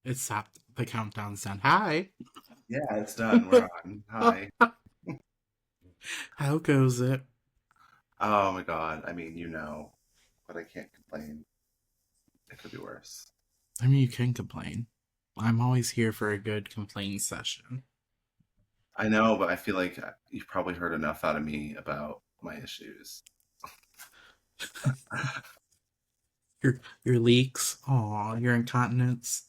It stopped. The countdown's done. Hi. Yeah, it's done. We're on. Hi. How goes it? Oh my God. But I can't complain. It could be worse. I mean, you can complain. I'm always here for a good complaint session. I know, but I feel like you've probably heard enough out of me about my issues. Your leaks. Aw, your incontinence.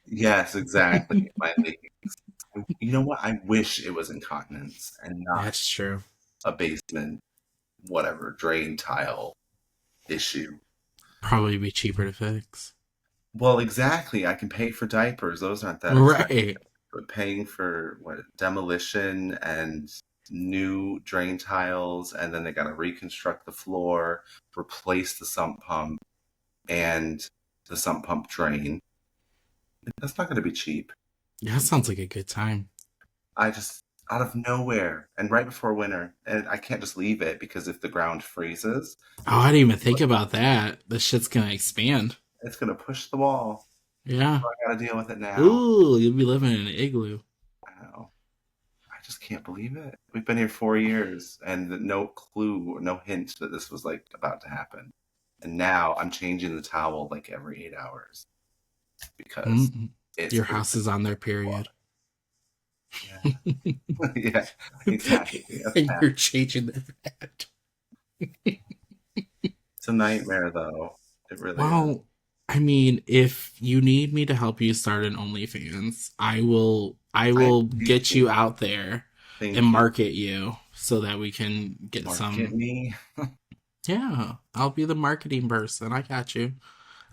Yes, exactly. My leaks. You know what? I wish it was incontinence and not That's true. a basement, whatever, drain tile issue. Probably be cheaper to fix. Well, exactly. I can pay for diapers. Those aren't that expensive. Right. But paying for what demolition and new drain tiles, and then they got to reconstruct the floor, replace the sump pump and the sump pump drain. That's not going to be cheap. Yeah, that sounds like a good time. I just out of nowhere and right before winter, and I can't just leave it because if the ground freezes, Oh, I didn't even think about that. This shit's gonna expand. it's going to push the wall. Yeah. So I got to deal with it now. Ooh, you'll be living in an igloo. I know. I just can't believe it. We've been here 4 years and no clue, no hint that this was like about to happen. And now I'm changing the towel like every 8 hours because Mm-mm. it's Your house is on their period. yeah, yeah, exactly. That's And bad. you're changing their bed. It's a nightmare though. It really is. Well, I mean, if you need me to help you start an OnlyFans, I I will get appreciate you it. out there and Thank you. market you so that we can get Market some. me. Yeah, I'll be the marketing person. I got you.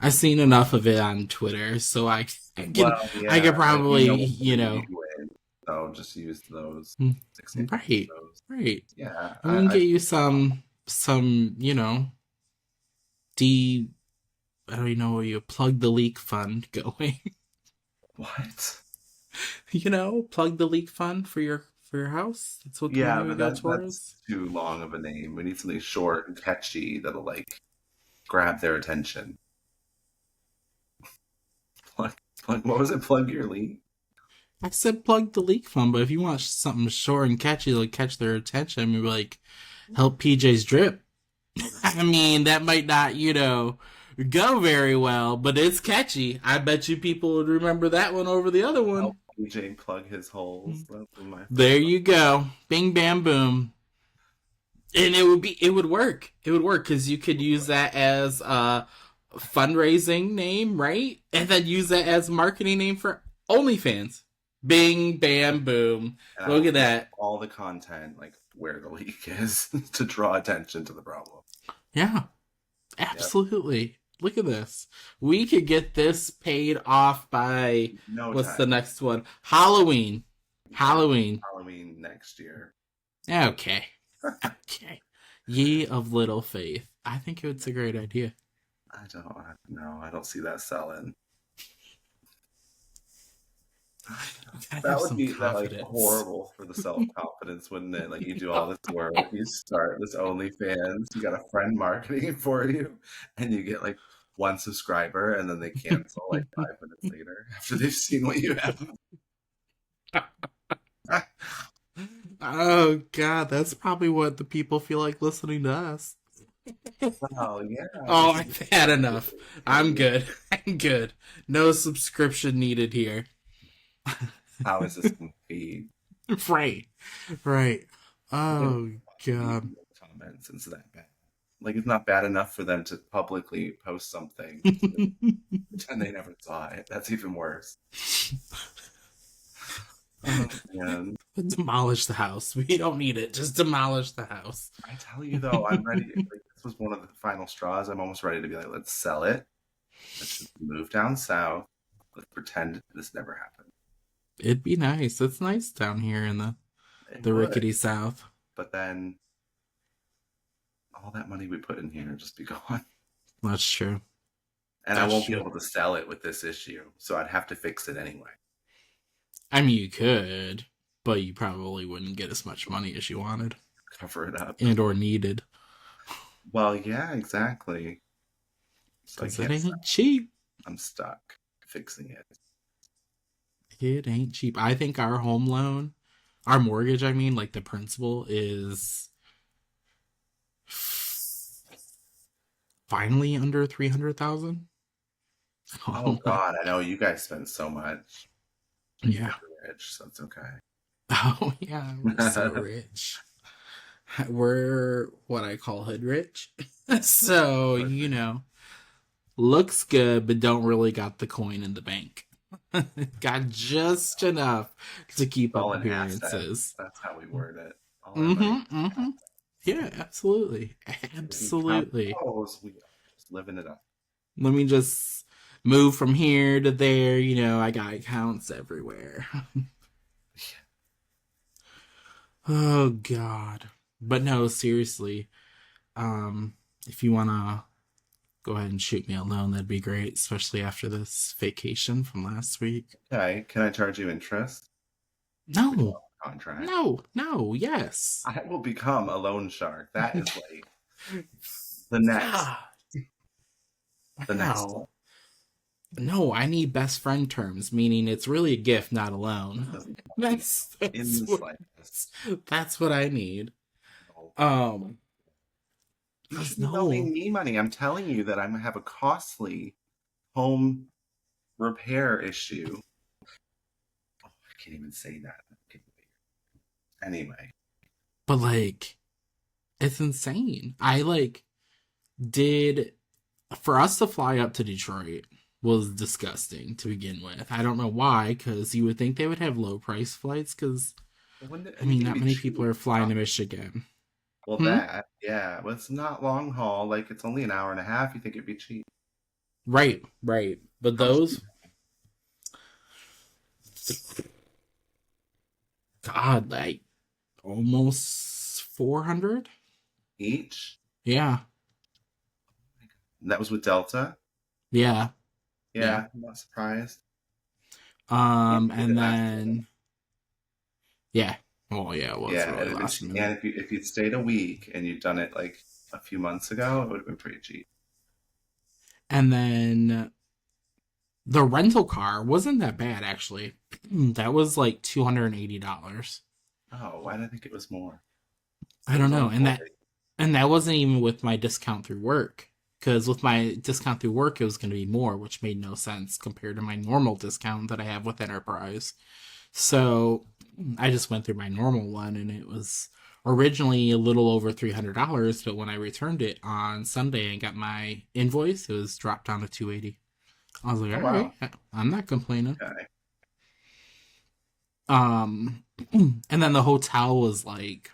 I've seen enough of it on Twitter, so Well, I yeah, could like you probably, know what to lead with. So just use those mm, examples. right, Those. right. Yeah, And we can I get you some, D I don't even know where you plug the leak fund going. what? Plug the leak fund for your house. That's what the money Yeah, would but go that's towards. too long of a name. We need something short and catchy that'll like grab their attention. What was it? Plug your lead? I said plug the leak fund, but if you want something short and catchy to catch their attention, maybe like help PJ's drip. I mean, that might not, go very well, but it's catchy. I bet you people would remember that one over the other Help one. DJ plug his holes. That's what my There thought. you go. Bing bam boom. And it would work. It would work because you could use that as a fundraising name, right? And then use that as marketing name for OnlyFans. Bing bam boom. And I will Look at put that. all the content like where the leak is to draw attention to the problem. Yeah, Yep. absolutely. Look at this. We could get this paid off by No what's time. the next one? Halloween. Yeah. Halloween. Halloween next year. Okay. Okay. Ye of little faith. I think it's a great idea. I know. I don't see that selling. You gotta That have would some be that like confidence. horrible for the self confidence, wouldn't it? Like you do all this work, you start this OnlyFans, you got a friend marketing it for you, and you get like one subscriber, and then they cancel like 5 minutes later after they've seen what you have. Oh god, that's probably what the people feel like listening to us. Well, yeah, Oh, this is I've had enough. I'm great. good. I'm good. No subscription needed here. How is this going to be? Right. Right. I think Oh god. comments is that bad. Like it's not bad enough for them to publicly post something and they never saw it. That's even worse. Oh man. Demolish the house. We don't need it. Just demolish the house. I tell you though, I'm ready. Like, this was one of the final straws. I'm almost ready to be like, let's sell it. Let's just move down south. Let's pretend this never happened. It'd be nice. It's nice down here in the It the would, rickety south. but then all that money we put in here would just be gone, That's true. and I That's won't be true. able to sell it with this issue. So I'd have to fix it anyway. I mean, you could, but you probably wouldn't get as much money as you wanted Cover it up. and or needed Well, yeah, exactly. So I because it can't sell. ain't cheap. I'm stuck fixing it. It ain't cheap. I think our home loan, our mortgage, I mean, like the principal is finally under 300,000. Oh Oh my, God, I know you guys spend so much. You yeah. guys are rich, so it's okay. Oh yeah, we're so rich. We're what I call hood rich. So, looks good, but don't really got the coin in the bank. Got just enough to keep up All in assets. appearances. That's how we word it. All our money. Mm-hmm. Mm-hmm. Yeah, absolutely. We can count Absolutely. those. We are just living it up. Let me just move from here to there. I got accounts everywhere. Oh God. But no, seriously. Um, if you wanna go ahead and shoot me a loan, that'd be great, especially after this vacation from last week. Okay, can I charge you interest? We No. have a contract. No, no, yes. I will become a loan shark. That is like the next, God, the next wow. one. No, I need best friend terms, meaning it's really a gift, not a loan. That's In that's the what slightest. that's what I need. No. Um, You should be no, loaning me money. I'm telling you that I'm gonna have a costly home repair issue. Oh, I can't even say that. Anyway, but like it's insane. I did for us to fly up to Detroit was disgusting to begin with. I don't know why, because you would think they would have low price flights. Because wouldn't I mean, anything not be many people cheap? are flying to Michigan. Well, Hmm? that, yeah. Well, it's not long haul. Like, it's only an hour and a half. You think it'd be cheap? Right, right. But How much those, God, like almost 400. each? Yeah, And that was with Delta? yeah, yeah. Yeah, I'm not surprised. Can't believe And it last minute. then yeah. Oh yeah, it was Yeah, really last minute. and if you'd stayed a week and you'd done it like a few months ago, it would have been pretty cheap. And then the rental car wasn't that bad actually. That was like $280. Oh, why did I think it was more? I It don't was know, only and 40. that wasn't even with my discount through work. Because with my discount through work, it was going to be more, which made no sense compared to my normal discount that I have with Enterprise. So I just went through my normal one, and it was originally a little over $300. But when I returned it on Sunday and got my invoice, it was dropped down to 280. I was like, Oh, all right, wow. I'm not complaining. Okay. Um, and then the hotel was like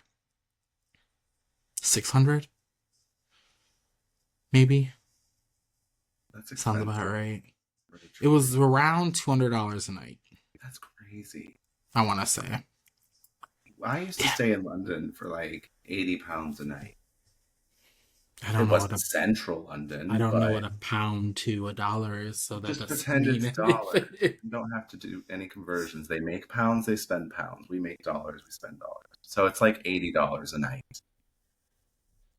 600, maybe. That's Sounds about expensive right. for It Detroit. was around $200 a night, That's crazy. I want to say. I used to Yeah, stay in London for like 80 pounds a night. I It don't know what wasn't a central I London, don't know but what a pound to a dollar is, so that just doesn't pretend mean it's dollars. anything. You don't have to do any conversions. They make pounds, they spend pounds. We make dollars, we spend dollars. So it's like $80 a night.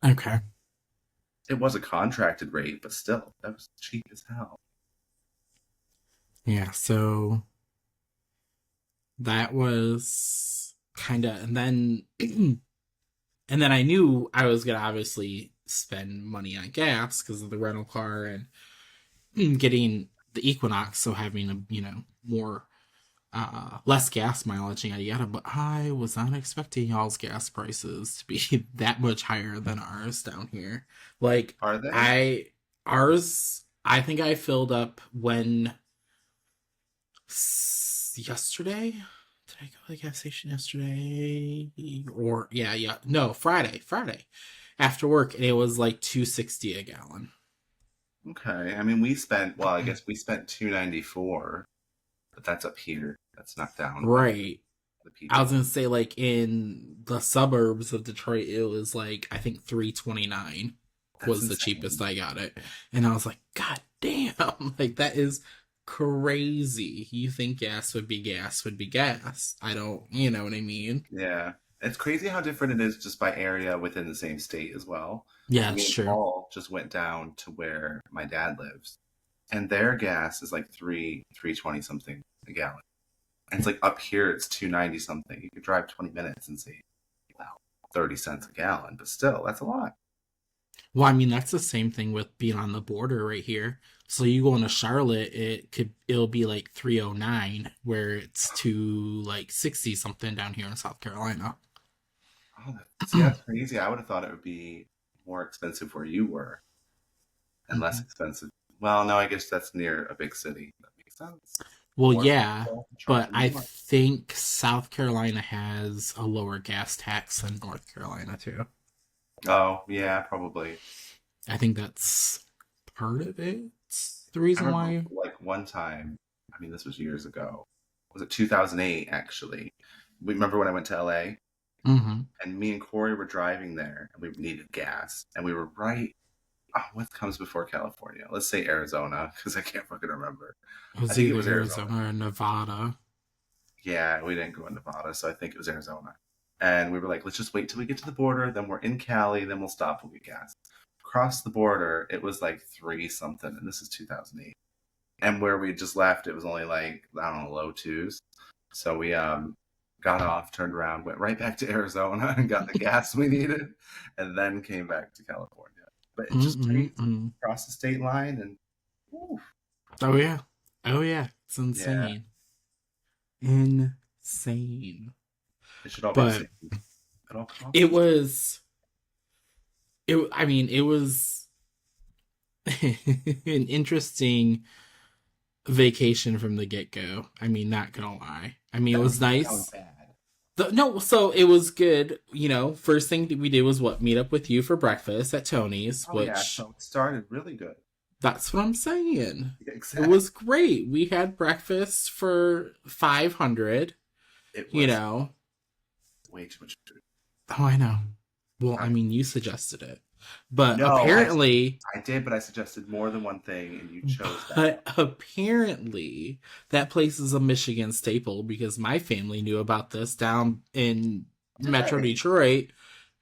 Okay. It was a contracted rate, but still, that was cheap as hell. Yeah, so that was kind of, and then I knew I was gonna obviously spend money on gas because of the rental car and getting the Equinox, so having a more less gas mileage and yada yada. But I was not expecting y'all's gas prices to be that much higher than ours down here. Like Are they? I ours, I think I filled up when yesterday. Did I go to the gas station yesterday? Or yeah, yeah, no, Friday after work, and it was like 260 a gallon. Okay. I mean, we spent, well, I guess we spent 294, but that's up here. That's not down by Right. the I was PJ. gonna say like in the suburbs of Detroit, it was like I think 329 That's was the cheapest insane. I got it, and I was like, God damn, like that is crazy. You think gas would be gas would be gas? I don't, you know what I mean? Yeah. It's crazy how different it is just by area within the same state as well. Yeah, Like me it's and true. Paul just went down to where my dad lives, and their gas is like 320 something a gallon. And it's like up here, it's 2.90 something. You could drive 20 minutes and save, wow, 30 cents a gallon, but still, that's a lot. Well, I mean, that's the same thing with being on the border right here. So you go into Charlotte, it'll be like 309, where it's to like 60 something down here in South Carolina. Oh, see, that's crazy. I would have thought it would be more expensive where you were and less Mhm. expensive. Well, no, I guess that's near a big city. That makes sense. Well, More yeah, people but charging I more. think South Carolina has a lower gas tax than North Carolina too. Oh, yeah, probably. I think that's part of it. The I reason remember why. like one time, I mean, this was years ago. Was it 2008 actually? We remember when I went to LA Mm-hmm. and me and Corey were driving there and we needed gas and we were right. Oh, what comes before California? Let's say Arizona because I can't fucking remember. It I was think it either was Arizona. Arizona or Nevada. Yeah, we didn't go in Nevada, so I think it was Arizona. And we were like, let's just wait till we get to the border, then we're in Cali, then we'll stop and get gas. Across the border, it was like three something, and this is 2008. And where we just left, it was only like, I don't know, low twos. So we got off, turned around, went right back to Arizona and got the gas we needed, and then came back to California. But it just straight Mm-mm-mm. across the state line, and whew, Oh yeah, oh yeah, it's yeah, insane, insane. it should all be the But same at all it costs. was, it. I mean, it was an interesting vacation from the get go. I mean, not gonna lie. I mean, it That was doesn't sound nice. bad. No, so it was good. You know, first thing that we did was what, meet up with you for breakfast at Tony's, Oh yeah, which so it started really good. that's what I'm saying. It Exactly. was great. We had breakfast for 500, It you was know. way too much food. Oh, I know. Well, I I, mean, you suggested it. But no, apparently, I did, but I suggested more than one thing, and you chose that one. but apparently that place is a Michigan staple because my family knew about this down in Did Metro they? Detroit.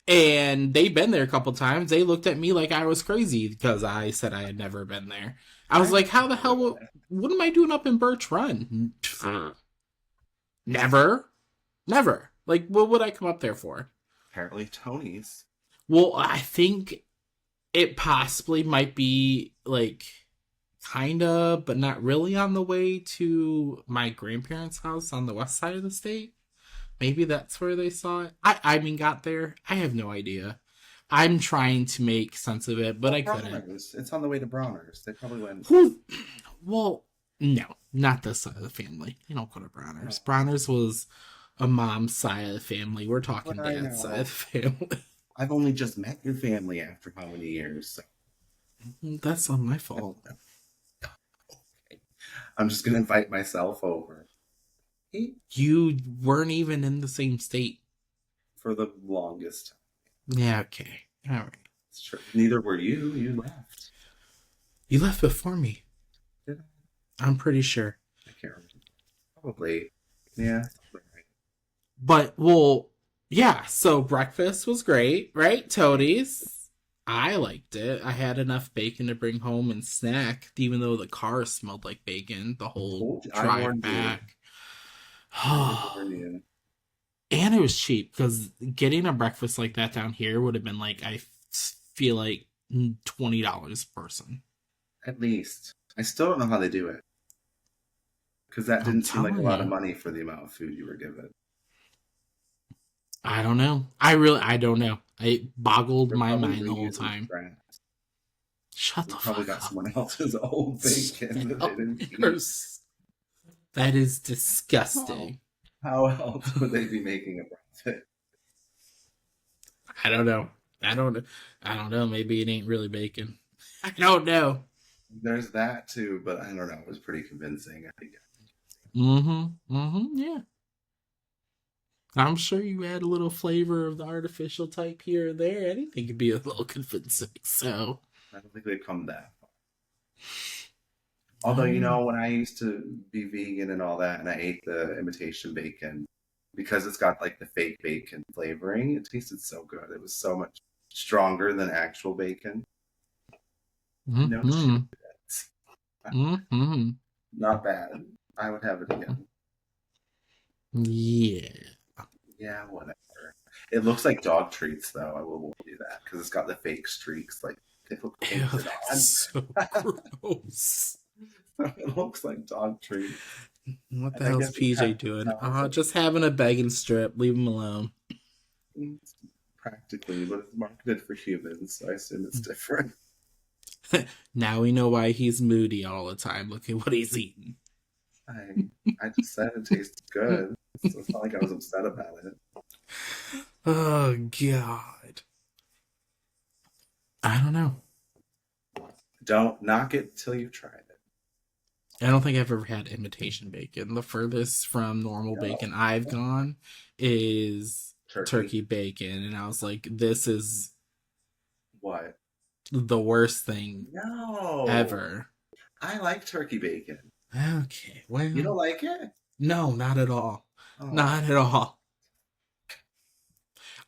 And they've been there a couple times. They looked at me like I was crazy because I said I had never been there. I was I like, think how the people hell, would have been. what am I doing up in Birch Run? Never. Never. Like, what would I come up there for? Apparently, Tony's. Well, I think it possibly might be like kinda, but not really on the way to my grandparents' house on the west side of the state. Maybe that's where they saw it. I mean, got there. I have no idea. I'm trying to make sense of it, but Well, I couldn't. Bronner's. It's on the way to Bronner's. They probably went. Who? Well, no, not this side of the family. They don't go to Bronner's. Oh, Bronner's was a mom's side of the family. We're but talking I dad's side know. of the family. I've only just met your family after how many years? So That's not my fault. I'm just gonna invite myself over. Hey, You weren't even in the same state. for the longest time. Yeah, okay. All right. It's true. Neither were you. You left. You left before me. Did I'm pretty sure. I can't remember. Probably. Yeah. Right. But, well, yeah, so breakfast was great, right? Toadies. I liked it. I had enough bacon to bring home and snack, even though the car smelled like bacon the whole I drive warned you. back. I did warn you. And it was cheap because getting a breakfast like that down here would have been like, I feel like $20 a person. At least. I still don't know how they do it. Because that I'm didn't seem like a telling lot of you. money for the amount of food you were given. I don't know. I don't know. It boggled They're my probably mind the whole reusing time. scraps. Shut They the probably fuck got up. someone else's old bacon that they didn't keep. That is Oh. disgusting. How else would they be making a profit? I don't know. I don't. I don't know. Maybe it ain't really bacon. I don't know. There's that too, but I don't know. It was pretty convincing. I think. Mm-hmm. Mm-hmm. Yeah. I'm sure you add a little flavor of the artificial type here and there. Anything could be a little convincing. So. I don't think they've come that far. I Although, don't know. when I used to be vegan and all that, and I ate the imitation bacon, because it's got like the fake bacon flavoring, it tasted so good. It was so much stronger than actual bacon. No Mm-hmm. shit. Mm-hmm. Not bad. I would have it again. Yeah. Yeah, whatever. It looks like dog treats, though. I will do that because it's got the fake streaks. Like they look Ew, painted that's on. so gross. It looks like dog treats. What the And I hell's guess it PJ practically doing? smells like Just having a begging strip. Leave him alone. practically, but it's marketed for humans, so I assume it's different. Now we know why he's moody all the time. Look at what he's eating. I I just said it tastes good, so it's not like I was upset about it. Oh, God. I don't know. Don't knock it till you've tried it. I don't think I've ever had imitation bacon. The furthest from normal No. bacon I've gone is Turkey. turkey bacon. And I was like, this is What? the worst thing No. ever. I like turkey bacon. Okay, You well, don't like it? no, not at all. Oh. Not at all.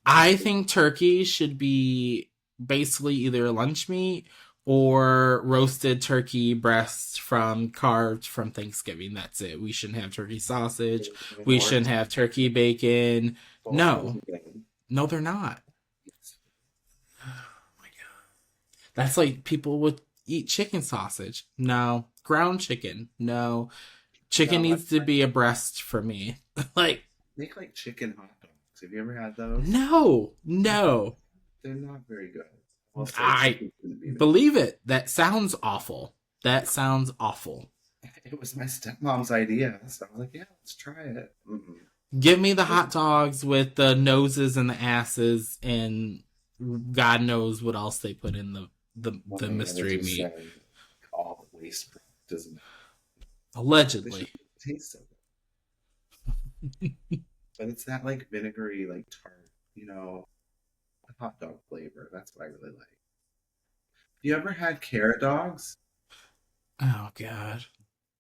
I think turkey should be basically either lunch meat or roasted turkey breast from carved from Thanksgiving. That's it. We shouldn't have turkey sausage. We shouldn't have turkey bacon. Both sounds No, good. no, they're not. Oh my God. That's like people would eat chicken sausage. No. Ground chicken. No. Chicken No, needs to be a breast for me. Like, make like chicken hot dogs. Have you ever had those? no, no. They're not very good. I'll say I chicken shouldn't be made. believe it. That sounds awful. That sounds awful. It was my stepmom's idea, so I was like, yeah, let's try it. Give me the hot dogs with the noses and the asses, and God knows what else they put in the mystery meat. All the waste product doesn't matter. They should Allegedly. taste so good. But it's that like vinegary, like tart, hot dog flavor. That's what I really like. You ever had carrot dogs? Oh God.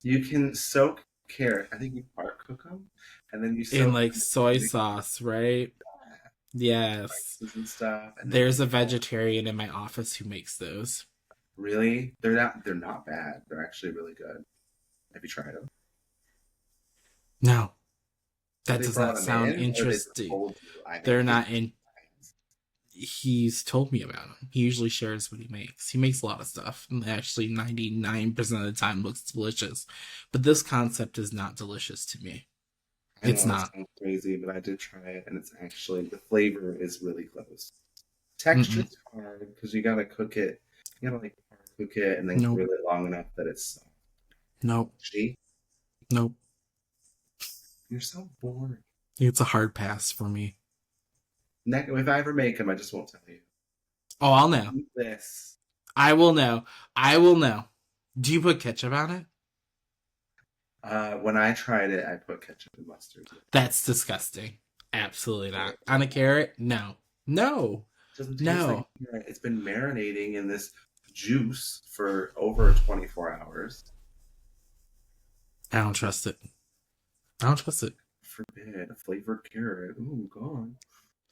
You can soak carrot. I think you part cook them, and then you In soak like them soy in sauce, right? Yes. spices and stuff, and then There's a vegetarian in my office who makes those. really, they're not bad. They're actually really good. Have you tried them? No, Have that they does brought not them sound in, or they just interesting. told you I They're make this? not in. He's told me about him. He usually shares what he makes. He makes a lot of stuff. And actually, 99% of the time looks delicious. But this concept is not delicious to me. I It's know it not. sounds crazy, but I did try it, and it's actually the flavor is really close. Texture's Mm-mm. hard because you gotta cook it. You gotta like cook it and then Nope. grill it long enough that it's soft. Nope. See, Nope. you're so bored. It's a hard pass for me. If I ever make them, I just won't tell you. Oh, I'll know. Eat this. I will know. I will know. Do you put ketchup on it? When I tried it, I put ketchup and mustard. That's disgusting. Absolutely not. On a carrot? No. No. It doesn't taste like No. carrot. It's been marinating in this juice for over 24 hours. I don't trust it. I don't trust it. Forbid a flavored carrot. Oh God,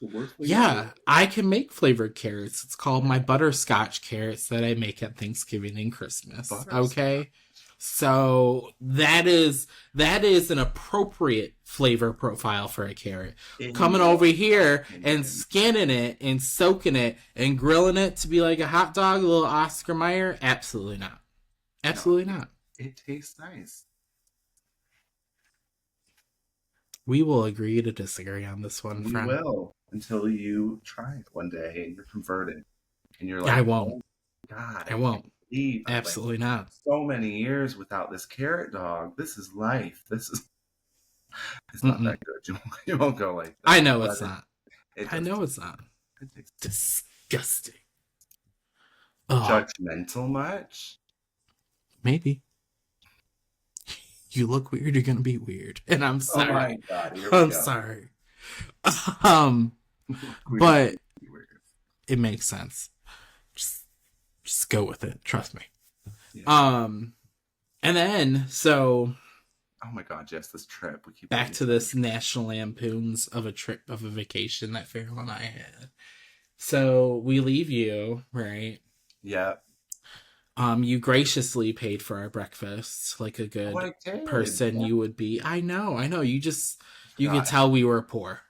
the worst thing ever. Yeah, I can make flavored carrots. It's called my butterscotch carrots that I make at Thanksgiving and Christmas. Butterscotch. Okay? So that is an appropriate flavor profile for a carrot. Coming over here and scanning it and soaking it and grilling it to be like a hot dog, a little Oscar Mayer, absolutely not. Absolutely not. It tastes nice. We will agree to disagree on this one, We friend. will until you try it one day and you're converted, and you're like, I won't. "Oh God, I won't. believe I went Absolutely not. so many years without this carrot dog. This is life. This is it's not Mm-mm. that good. You won't go like that. I know But it's not. it I does know it's not. it tastes Disgusting. Oh, judgmental much. maybe. You look weird, you're gonna be weird. And I'm Oh my sorry. God, here we I'm go. sorry. Um, but it makes sense. Just go with it. Trust me. Yeah. And then so Oh my God, yes, this trip. We keep back to this National Lampoons of a trip of a vacation that Farrell and I had. So we leave you, right? Yeah. You graciously paid for our breakfast like a Oh, good I did. person Yeah, you would be. I know. I You could forgot. tell we were poor.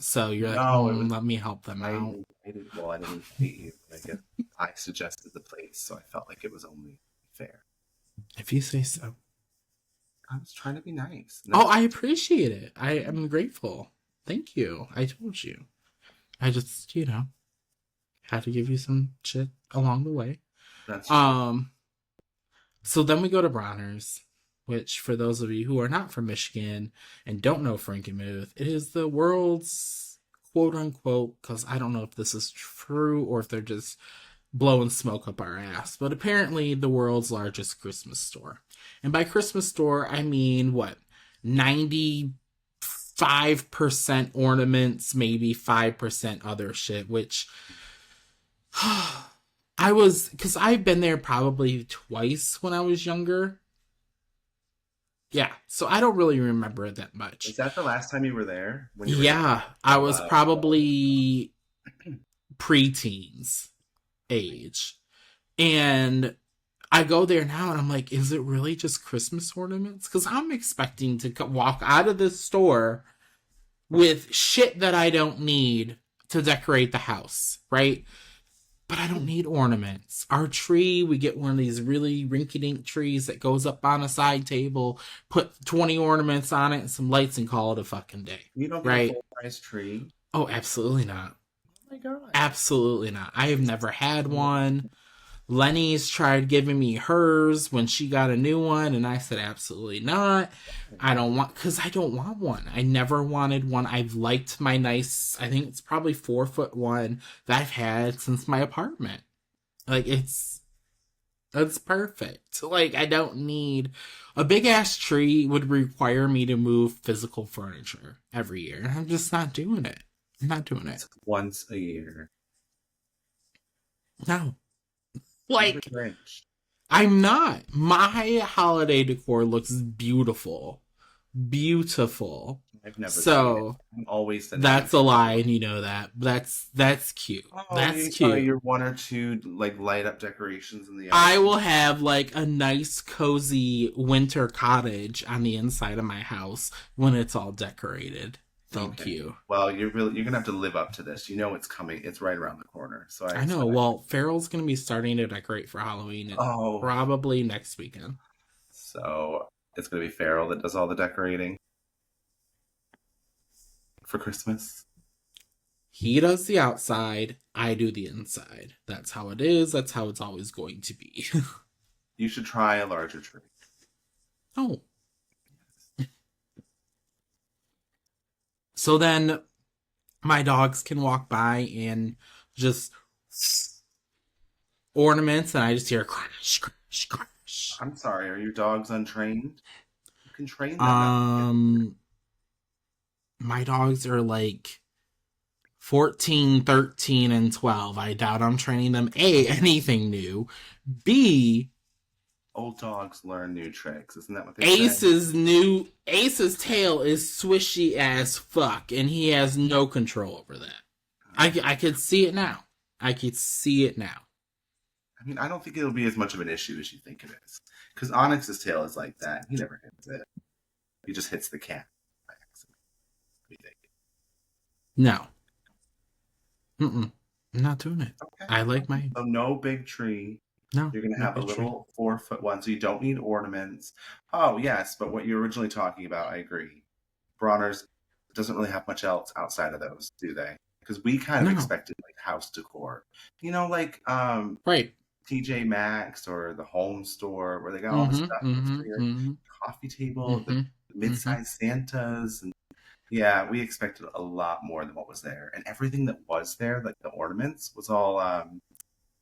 So you're like, No, it was let me help them I out. invited. Well, I didn't invite you. I guess I suggested the place, so I felt like it was only fair. If you say so. I was trying to be nice. Oh, No, I appreciate it. I am grateful. Thank you. I told you. I just, had to give you some shit along the way. that's true. Um, so then we go to Bronner's, which for those of you who are not from Michigan and don't know Frankenmuth, it is the world's quote unquote, because I don't know if this is true or if they're just blowing smoke up our ass, but apparently the world's largest Christmas store. And by Christmas store, I mean what? 95% ornaments, maybe 5% other shit, which because I've been there probably twice when I was younger. Yeah, so I don't really remember it that much. Is that the last time you were there when you were young? Yeah, I Oh was wow. probably preteens age. And I go there now and I'm like, is it really just Christmas ornaments? Because I'm expecting to walk out of this store with shit that I don't need to decorate the house, right? But I don't need ornaments. Our tree, we get one of these really rinky-dink trees that goes up on a side table, put 20 ornaments on it and some lights and call it a fucking day, You don't get a right? full size tree. Oh, absolutely not. Oh my god. Absolutely not. I have never had one. Lenny's tried giving me hers when she got a new one, and I said absolutely not. Because I don't want one. I never wanted one. I've liked my nice, I think it's probably 4 foot one that I've had since my apartment. Like, that's perfect. Like, I don't need a big ass tree would require me to move physical furniture every year. And I'm just not doing it. I'm not doing it. It's once a year. No. You're the Like, Grinch. I'm not. My holiday decor looks beautiful. Beautiful. I've never seen it. So I'm always sending you that's a lie, and you know that. That's cute. Oh, That's you saw cute. your one or two like light up decorations in the I yard. will have like a nice cozy winter cottage on the inside of my house when it's all decorated. Thank Okay. you. Well, you're gonna have to live up to this. You know it's coming. It's right around the corner. So I I know. expect. Well, Farrell's gonna be starting to decorate for Halloween and Oh, probably next weekend. so it's gonna be Farrell that does all the decorating for Christmas. He does the outside, I do the inside. That's how it is. That's how it's always going to be. You should try a larger tree. Oh. So then my dogs can walk by and just ornaments, and I just hear crash, crash, crash. I'm sorry. Are your dogs untrained? You can train them not to get. Um, my dogs are like 14, 13, and 12. I doubt I'm training them A, anything new. B, Old dogs learn new tricks. Isn't that what they say? Ace's tail is swishy as fuck, and he has no control over that. I could see it now. I could see it now. I mean, I don't think it'll be as much of an issue as you think it is. Because Onyx's tail is like that. He never hits it. He just hits the cat by accident. What do you think? No. Mm-mm. I'm not doing it. Okay. I like my... So no big tree. No. You're going to no have a big tree. little 4 foot one, so you don't need ornaments. Oh, yes, but what you're originally talking about, I agree. Bronner's doesn't really have much else outside of those, do they? Because we kind of No. expected like house decor. You know, like Right. TJ Maxx or the home store where they got all the stuff for your coffee table, the mid-sized Santas, and yeah, we expected a lot more than what was there. And everything that was there, like the ornaments, was all it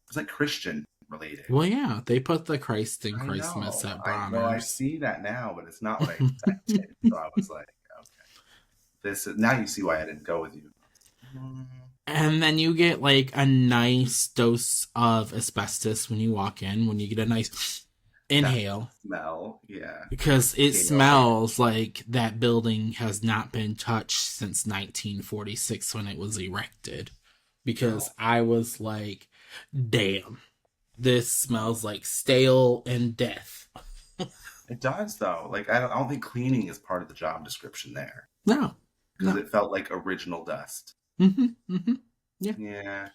was like Christian related. Well, yeah, they put the Christ in I Christmas know. at Well, I Bronner's. see that now, but it's not what I expected. So I was like, okay, this is now you see why I didn't go with you. And then you get like a nice dose of asbestos when you walk in, when you get a nice inhale. That smell, yeah. Because it smells like that building has not been touched since 1946 when it was erected. Because I was like, damn, This smells like stale and death. It does though. Like I don't think cleaning is part of the job description there No, because no. it felt like original dust. Mm-hmm. Yeah. Yeah,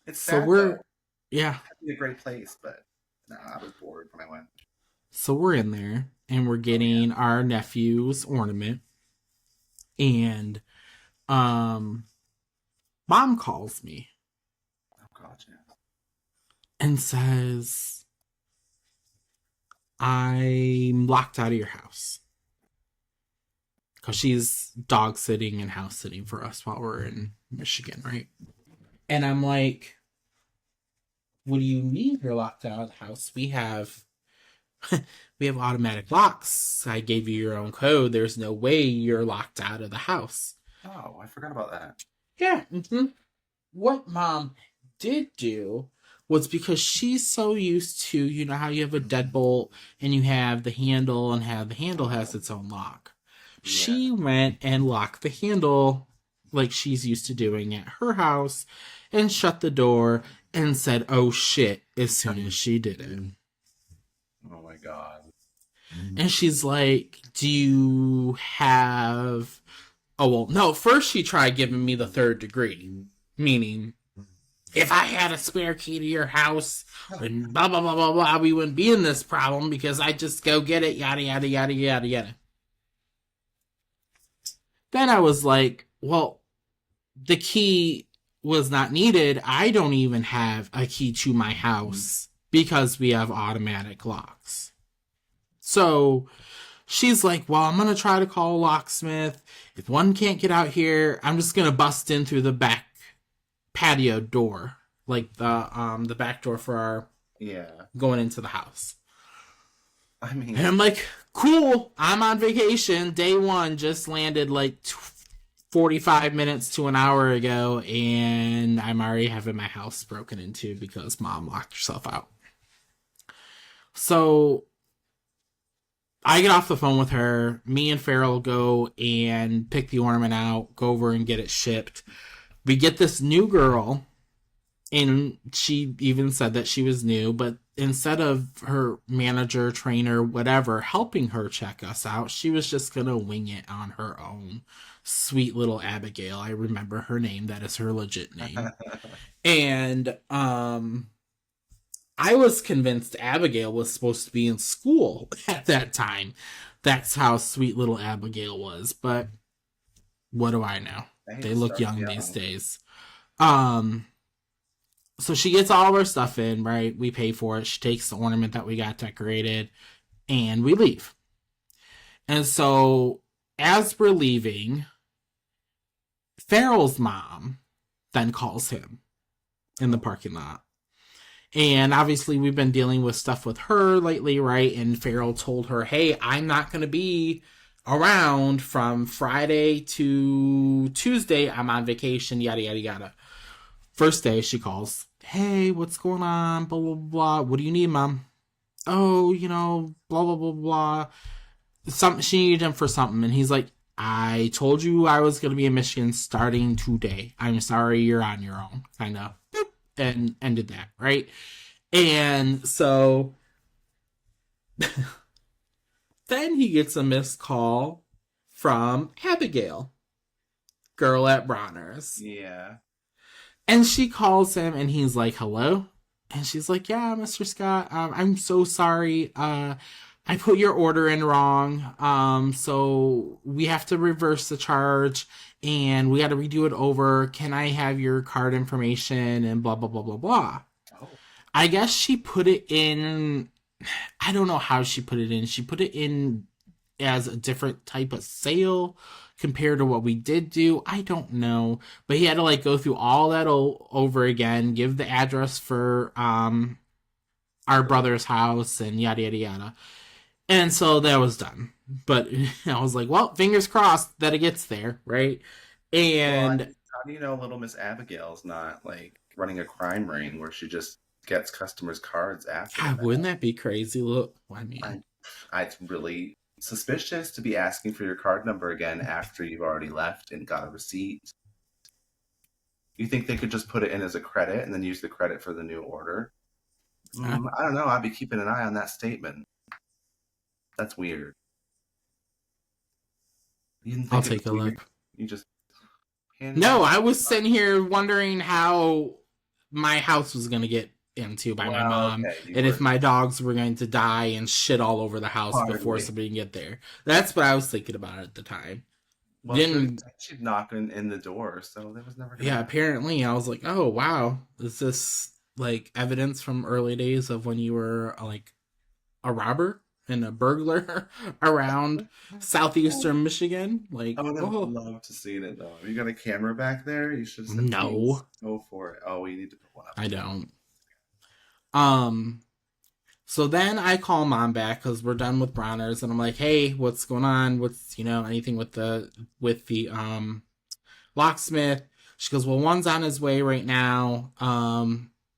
it's So sad though. yeah. It'd be a great place, but nah, I was bored when I went. So we're in there and we're Oh yeah. getting our nephew's ornament. And um mom calls me Oh god, yeah. and says, I'm locked out of your house. Because she's dog sitting and house sitting for us while we're in Michigan, right? And I'm like, what do you mean you're locked out of the house? We have automatic locks. I gave you your own code. There's no way you're locked out of the house. Oh, I forgot about that. Yeah. What mom did do was because she's so used to, you know how you have a deadbolt and you have the handle and have the handle has its own lock. Yeah. She went and locked the handle like she's used to doing at her house and shut the door and said, oh shit, as soon as she did it. Oh my god. And she's like, do you have... Oh, well, no, first she tried giving me the third degree, meaning if I had a spare key to your house and blah, blah, blah, blah, blah, we wouldn't be in this problem because I just go get it, yada, yada, yada, yada, yada. Then I was like, well, the key was not needed. I don't even have a key to my house because we have automatic locks. So she's like, well, I'm going to try to call a locksmith. If one can't get out here, I'm just going to bust in through the back patio door, like the back door for our going into the house. I mean, And I'm like, cool, I'm on vacation. Day one just landed like 45 minutes to an hour ago, and I'm already having my house broken into because mom locked herself out. So I get off the phone with her. Me and Farrell go and pick the ornament out, go over and get it shipped. We get this new girl, and she even said that she was new, but instead of her manager, trainer, whatever, helping her check us out, she was just going to wing it on her own. Sweet little Abigail. I remember her name. That is her legit name. And I was convinced Abigail was supposed to be in school at that time. That's how sweet little Abigail was. But what do I know? They look young these days. So she gets all of her stuff in, right? We pay for it. She takes the ornament that we got decorated, and we leave. And so as we're leaving, Farrell's mom then calls him in the parking lot. And obviously we've been dealing with stuff with her lately, right? And Farrell told her, hey, I'm not going to be around from Friday to Tuesday. I'm on vacation, yada, yada, yada. First day she calls, hey, what's going on? Blah, blah, blah. What do you need, mom? Oh, blah, blah, blah, blah. She needed him for something. And he's like, I told you I was going to be in Michigan starting today. I'm sorry, you're on your own. Kind of. And ended that, right? And so then he gets a missed call from Abigail, girl at Bronner's. Yeah. And she calls him and he's like, hello? And she's like, yeah, Mr. Scott, I'm so sorry. I put your order in wrong. So we have to reverse the charge and we got to redo it over. Can I have your card information and blah, blah, blah, blah, blah. Oh. I guess she put it in. I don't know how she put it in. She put it in as a different type of sale compared to what we did do. I don't know. But he had to go through all that over again, give the address for our brother's house and yada, yada, yada. And so that was done. But I was like, well, fingers crossed that it gets there, right? And how do you know little Miss Abigail's not running a crime ring where she just gets customers' cards after? God, wouldn't that be crazy? Look, it's really suspicious to be asking for your card number again after you've already left and got a receipt. You think they could just put it in as a credit and then use the credit for the new order? I don't know. I'd be keeping an eye on that statement. That's weird. You didn't I'll think it was take a weird? look. You just handed No, out. I was sitting here wondering how my house was going to get into by my Well, mom, okay, you and if were my dogs were going to die and shit all over the house before hardly. somebody can get there. That's what I was thinking about at the time. Well, she already Then, said she'd knock in the door, so that was never gonna yeah, happen. apparently I was like, oh, wow. Is this like evidence from early days of when you were like a robber and a burglar around southeastern Michigan? I Like, would have oh, loved to seen it though. Have you got a camera back there? You should have said, "Please no, go for it." Oh, we need to put one up I again. don't. Um, So then I call mom back because we're done with Bronner's, and I'm like, "Hey, what's going on? What's anything with the locksmith?" She goes, "Well, one's on his way right now."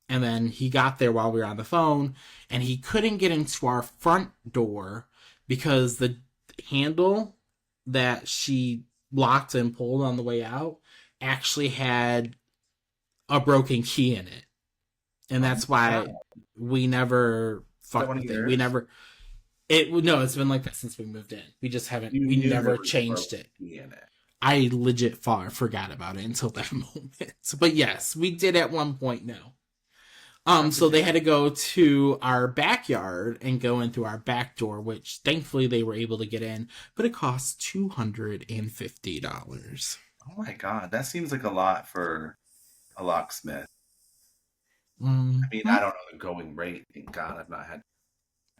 And then he got there while we were on the phone, and he couldn't get into our front door because the handle that she locked and pulled on the way out actually had a broken key in it, and Oh that's my god, why we never is that fucked one of with it. We yours? never it no, it's been like that since we moved in. We just haven't. You We knew there never was a changed broken it. key in it. I legit far forgot about it until that moment. But yes, we did at one point. No. How So could they you? had to go to our backyard and go in through our back door, which thankfully they were able to get in, but it cost $250. Oh my god, that seems like a lot for a locksmith. I mean, Mm-hmm. I don't know the going rate. Thank God I've not had.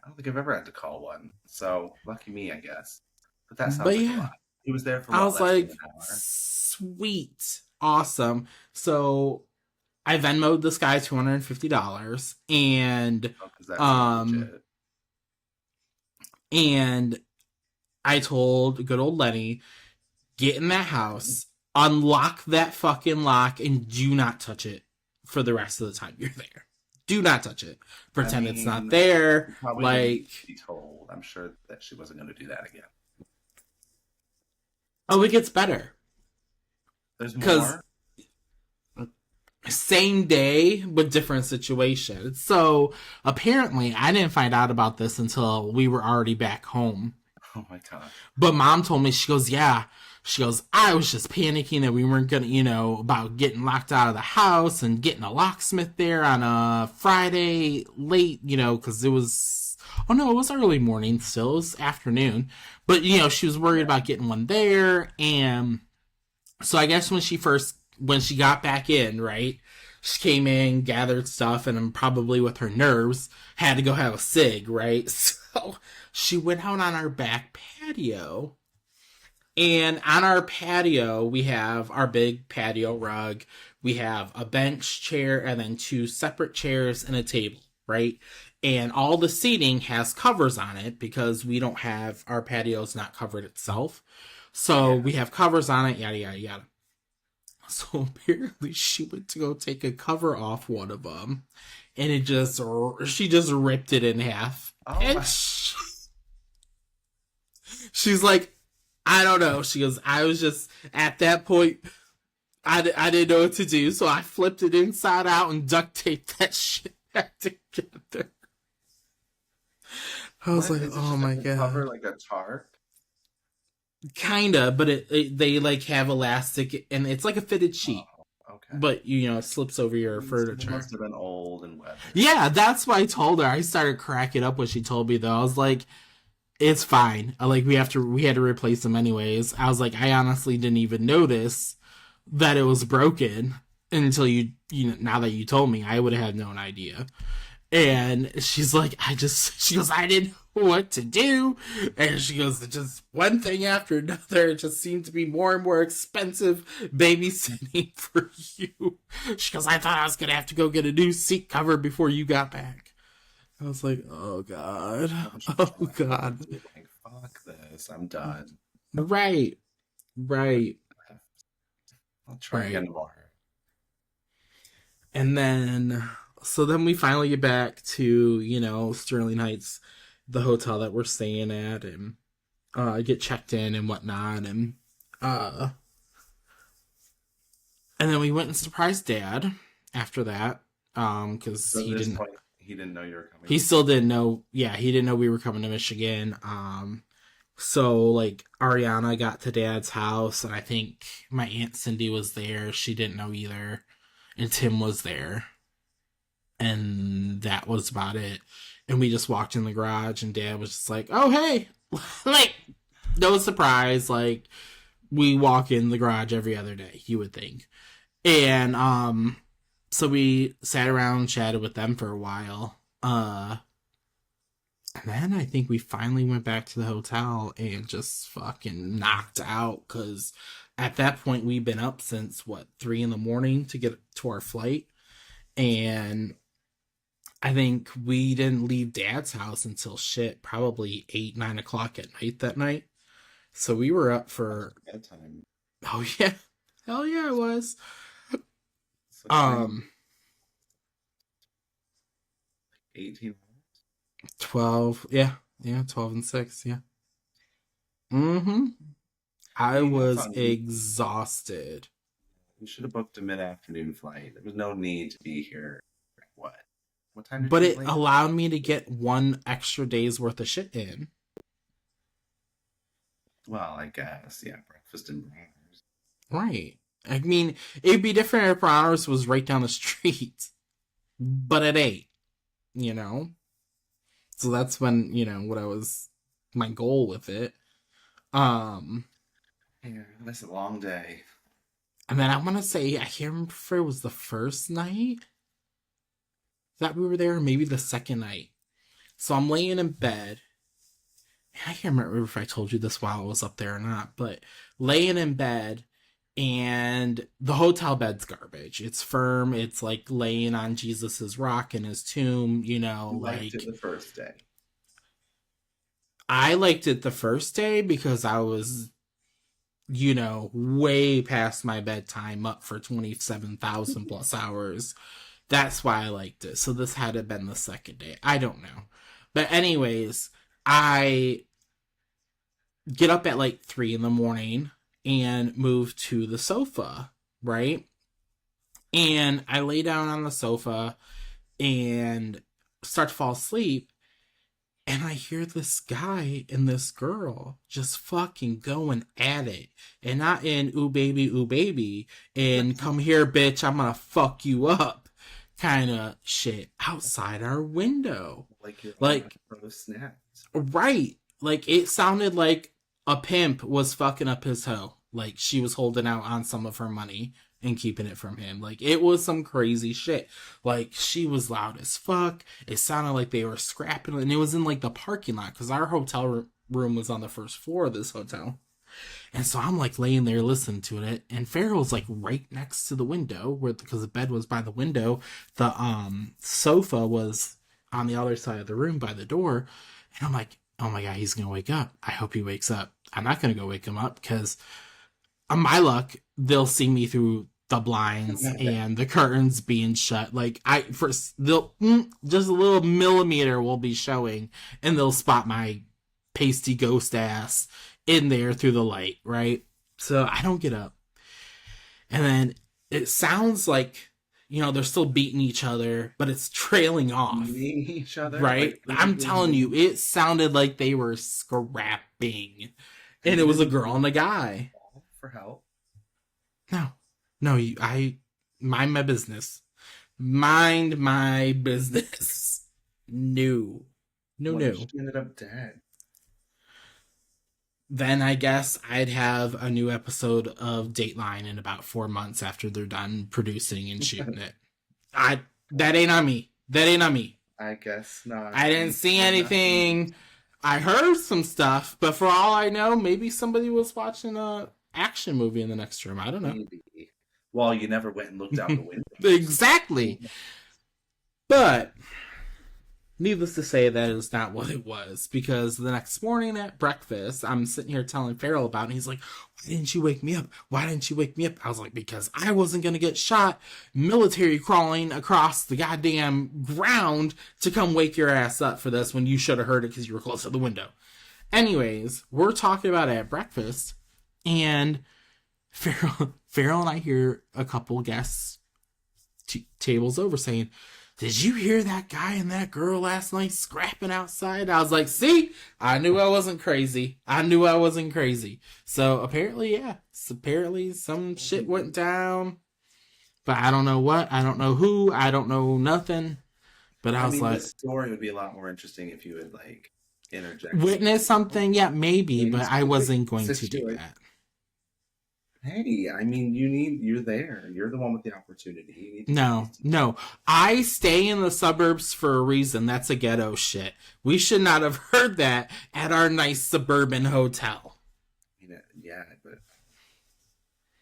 I don't think I've ever had to call one. So lucky me, I guess. But that sounds But like a yeah, lot. He was there for I what, was less than like, an hour? sweet, awesome. So I Venmoed this guy $250, Oh, because that seems um legit. and I told good old Lenny, get in that house, unlock that fucking lock, and do not touch it for the rest of the time you're there. Do not touch it. I Pretend it's not mean, there. you probably didn't need Like, to be told. I'm sure that she wasn't going to do that again. oh, it gets better. There's Because more. same day, but different situation. So apparently, I didn't find out about this until we were already back home. Oh my god. But mom told me, she goes, yeah. She goes, I was just panicking that we weren't going to, about getting locked out of the house and getting a locksmith there on a Friday late, because it was, oh no, it was early morning still. It was afternoon. But, she was worried Yeah. about getting one there. And so I guess when she got back in, right, she came in, gathered stuff, and probably with her nerves, had to go have a cig, right? So she went out on our back patio, and on our patio, we have our big patio rug. We have a bench chair and then two separate chairs and a table, right? And all the seating has covers on it because we don't have our patio's not covered itself. So Yeah. we have covers on it, yada, yada, yada. So apparently she went to go take a cover off one of them, and she just ripped it in half. Oh And my. she's like, I don't know. She goes, I was just at that point, I didn't know what to do, so I flipped it inside out and duct taped that shit back together. I was What like, is it? oh Just my like a cover, god. like a tarp? Kinda, but they like have elastic, and it's like a fitted sheet, Oh, okay. but it slips over your It furniture. must have been old and weathered. Yeah, that's why I told her. I started cracking up when she told me though. I was like, it's fine. Like we had to replace them anyways. I was like, I honestly didn't even notice that it was broken until now that you told me. I would have had no idea. And she's like, she goes, I didn't know what to do. And she goes, it's just one thing after another. It just seemed to be more and more expensive babysitting for you. She goes, I thought I was going to have to go get a new seat cover before you got back. I was like, oh God. I'm just Oh trying God. to like, fuck this. I'm done. Right. Right. I'll try Right. again tomorrow. And then we finally get back to, Sterling Heights, the hotel that we're staying at, and get checked in and whatnot. Uh, and then we went and surprised Dad after that, because So at he this didn't. point, He didn't know you were coming. He still didn't know. Yeah, he didn't know we were coming to Michigan. So like Ariana got to Dad's house, and I think my Aunt Cindy was there. She didn't know either, and Tim was there, and that was about it. And we just walked in the garage, and Dad was just like, "Oh hey," like no surprise. Like we walk in the garage every other day, you would think. And so we sat around and chatted with them for a while. And then I think we finally went back to the hotel and just fucking knocked out, because at that point we'd been up since what, 3 a.m. to get to our flight. And I think we didn't leave Dad's house until shit, probably 8, 9 o'clock at night that night. So we were up for Bedtime. Oh yeah. Hell yeah, it was. So 18 12, yeah. Yeah, 12 and 6, yeah. Mm-hmm. I was exhausted. We should have booked a mid-afternoon flight. There was no need to be here. What time did But you it leave? allowed me to get 1 extra day's worth of shit in. Well, I guess, yeah, breakfast and Bronner's. Right. I mean, it'd be different if Bronner's was right down the street. But it ain't. You know? So that's when, what I was, my goal with it. Yeah, that's a long day. And then I want to say, I can't remember if it was the first night that we were there, or maybe the second night. So I'm laying in bed. I can't remember if I told you this while I was up there or not, but laying in bed, and the hotel bed's garbage. It's firm. It's like laying on Jesus's rock in his tomb, You liked it the first day. I liked it the first day because I was, way past my bedtime, up for 27,000 plus hours. That's why I liked it. So this had to have been the second day. I don't know. But anyways, I get up at like 3 a.m. and move to the sofa, right? And I lay down on the sofa and start to fall asleep. And I hear this guy and this girl just fucking going at it. And not in ooh baby, and come here, bitch, I'm gonna fuck you up kind of shit outside our window. Like snaps. Right. Like it sounded like a pimp was fucking up his hoe. Like she was holding out on some of her money and keeping it from him. Like it was some crazy shit. Like she was loud as fuck. It sounded like they were scrapping, and it was in like the parking lot, because our hotel room was on the first floor of this hotel. And so I'm like laying there listening to it, and Farrell's like right next to the window, because the bed was by the window. The sofa was on the other side of the room by the door. And I'm like, oh my God, he's gonna wake up. I hope he wakes up. I'm not gonna go wake him up, because on my luck, they'll see me through the blinds and the curtains being shut. Like they'll just a little millimeter will be showing, and they'll spot my pasty ghost ass in there through the light, right? So I don't get up. And then it sounds like, they're still beating each other, but it's trailing off. Beating each other? Right? I'm telling you, it sounded like they were scrapping. And it was a girl and a guy. For help? No, mind my business. Mind my business. No. She ended up dead. Then I guess I'd have a new episode of Dateline in about 4 months after they're done producing and shooting it. That ain't on me. I guess not. I didn't see anything. I heard some stuff, but for all I know, maybe somebody was watching a action movie in the next room. I don't know. Maybe. Well, you never went and looked out the window. Exactly. But needless to say, that is not what it was, because the next morning at breakfast, I'm sitting here telling Farrell about it, and he's like, why didn't you wake me up? I was like, because I wasn't going to get shot military crawling across the goddamn ground to come wake your ass up for this, when you should have heard it because you were close to the window. Anyways, we're talking about it at breakfast, and Farrell and I hear a couple guests tables over saying, did you hear that guy and that girl last night scrapping outside? I was like, see, I knew I wasn't crazy. I knew I wasn't crazy. So apparently, yeah, apparently some shit went down, but I don't know what, I don't know who, I don't know nothing. But I I was mean, like, this story would be a lot more interesting if you had like interjected. witness something, yeah, maybe, In but I specific wasn't going to do situation. that. Hey, I mean, you're there. You're the one with the opportunity. You need to take these. No, no. I stay in the suburbs for a reason. That's a ghetto shit. We should not have heard that at our nice suburban hotel. Yeah, but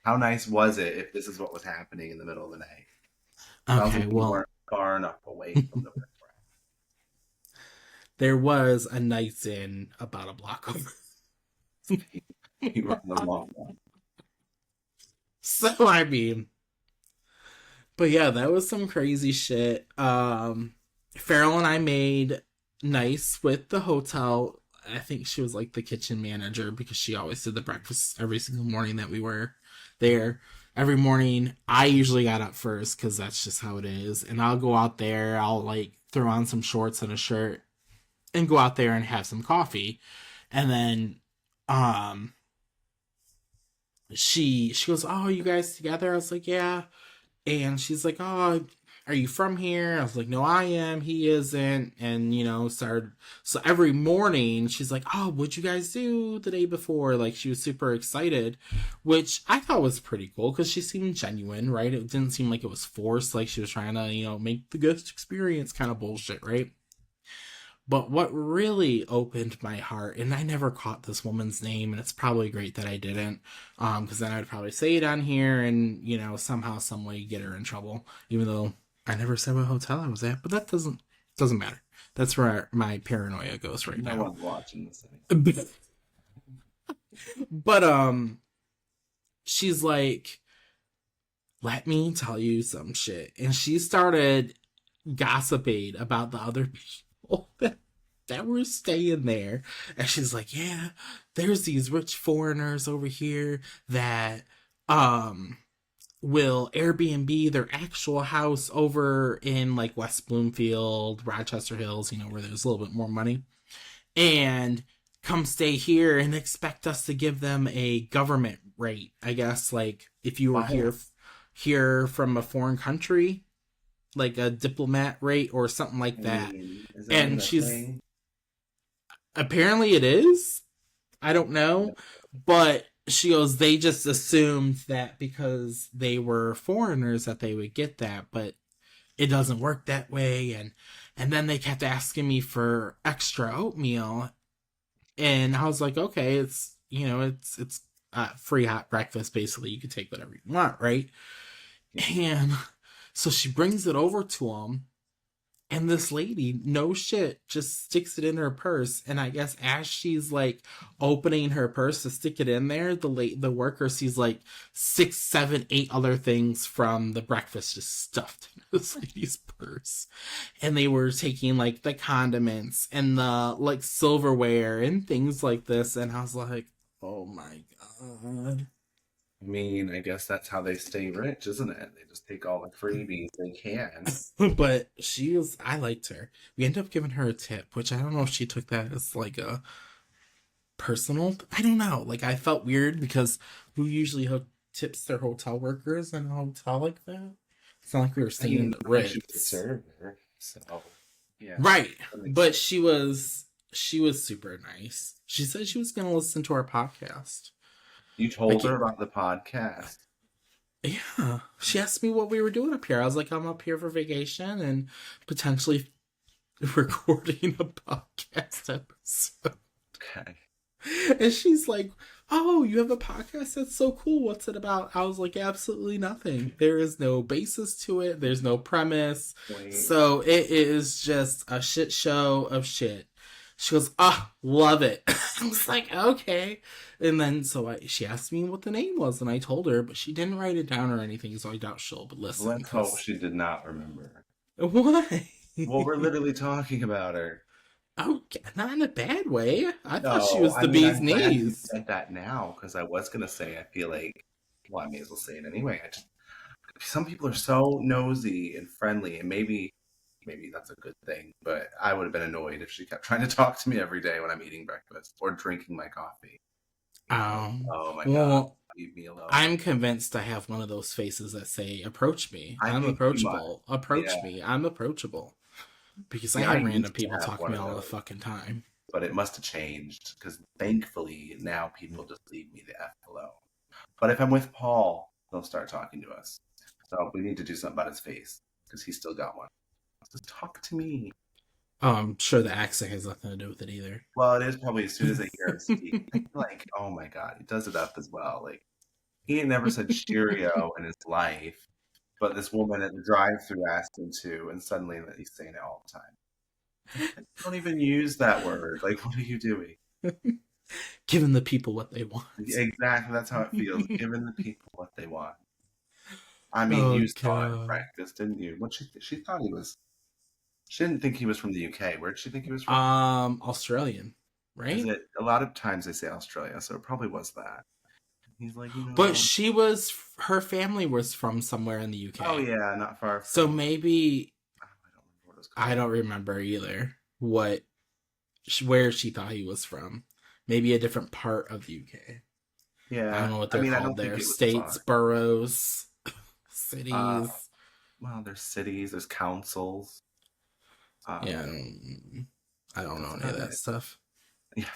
how nice was it if this is what was happening in the middle of the night? Sounds Okay, like you well, weren't far enough away from the riffraff. there was a Night's Inn about a block over. You were on the wrong one. So, I mean, but yeah, that was some crazy shit. Farrell and I made nice with the hotel. I think she was like the kitchen manager because she always did the breakfast every single morning that we were there. Every morning, I usually got up first because that's just how it is. And I'll go out there, I'll like throw on some shorts and a shirt and go out there and have some coffee. And then, um, she goes, "Oh, you guys together?" I was like, "Yeah." And she's like, "Oh, are you from here?" I was like, "No, I am. He isn't." And, started. So every morning, she's like, "Oh, what'd you guys do the day before?" Like, she was super excited, which I thought was pretty cool because she seemed genuine, right? It didn't seem like it was forced, like she was trying to, make the guest experience kind of bullshit, right? But what really opened my heart, and I never caught this woman's name, and it's probably great that I didn't, because then I'd probably say it on here and, somehow, some way get her in trouble, even though I never said what hotel I was at, but that doesn't matter. That's where my paranoia goes right No now. one's watching this But, she's like, let me tell you some shit. And she started gossiping about the other people that were staying there. And she's like, yeah, there's these rich foreigners over here that will Airbnb their actual house over in like West Bloomfield, Rochester Hills, where there's a little bit more money, and come stay here and expect us to give them a government rate. I guess like if you were here from a foreign country, like a diplomat rate or something like that. Is that And she's apparently it is. I don't know, but she goes, they just assumed that because they were foreigners that they would get that, but it doesn't work that way. And then they kept asking me for extra oatmeal, and I was like, okay, it's it's free hot breakfast. Basically, you can take whatever you want, right? And so she brings it over to him, and this lady, no shit, just sticks it in her purse. And I guess as she's like opening her purse to stick it in there, the worker sees like 6, 7, 8 other things from the breakfast just stuffed in this lady's purse. And they were taking like the condiments and the like silverware and things like this. And I was like, oh my God. I mean, I guess that's how they stay rich, isn't it? They just take all the freebies they can. But I liked her. We ended up giving her a tip, which I don't know if she took that as like a personal. I don't know. Like, I felt weird because who usually tips their hotel workers in a hotel like that? It's not like we were staying in the Ritz. Serve her, so yeah. Right. But she was super nice. She said she was going to listen to our podcast. You told her about the podcast? Yeah. She asked me what we were doing up here. I was like, I'm up here for vacation and potentially recording a podcast episode. Okay. And she's like, oh, you have a podcast? That's so cool. What's it about? I was like, absolutely nothing. There is no basis to it. There's no premise. Wait. So it is just a shit show of shit. She goes, love it. I was like, okay. And then she asked me what the name was, and I told her, but she didn't write it down or anything, so I doubt she'll listen. Let's hope she did not remember. Why? Well, we're literally talking about her. Oh, not in a bad way. I thought she was the bee's knees. You said that now, because I was going to say, I feel like, well, I may as well say it anyway. Some people are so nosy and friendly, and maybe maybe that's a good thing. But I would have been annoyed if she kept trying to talk to me every day when I'm eating breakfast or drinking my coffee. Oh my God, Well, leave me alone. I'm convinced I have one of those faces that say, approach me. I I'm think you might. approachable. Yeah. Approach me. I'm approachable. Because I See, I have random used to people have talk to one me of all the those, fucking time. but it must have changed because thankfully now people just leave me the F alone. But if I'm with Paul, they'll start talking to us. So we need to do something about his face because he's still got one. Just talk to me. Oh, I'm sure the accent has nothing to do with it either. Well, it is probably as soon as they hear him speak. I feel like, oh my God, he does it up as well. Like, he ain't never said Cheerio in his life, but this woman at the drive-thru asked him to, and suddenly he's saying it all the time. Like, don't even use that word. Like, what are you doing? Giving the people what they want. Exactly, that's how it feels. Giving the people what they want. I mean, Oh you saw it at god. breakfast, didn't you? What she thought he was. She didn't think he was from the UK. Where did she think he was from? Australian, Is right? it a lot of times they say Australia, so it probably was that. He's like, But she was her family was from somewhere in the oh UK. yeah, not far So from. maybe I don't remember what it was I called. don't remember either what where she thought he was from. Maybe a different part of the UK. I don't Yeah, know what I they're mean, I called don't think there. it was States, far. boroughs, Uh, cities. well, there's cities, there's councils. Yeah, Um, I don't know that's any of about that it. stuff. Yeah,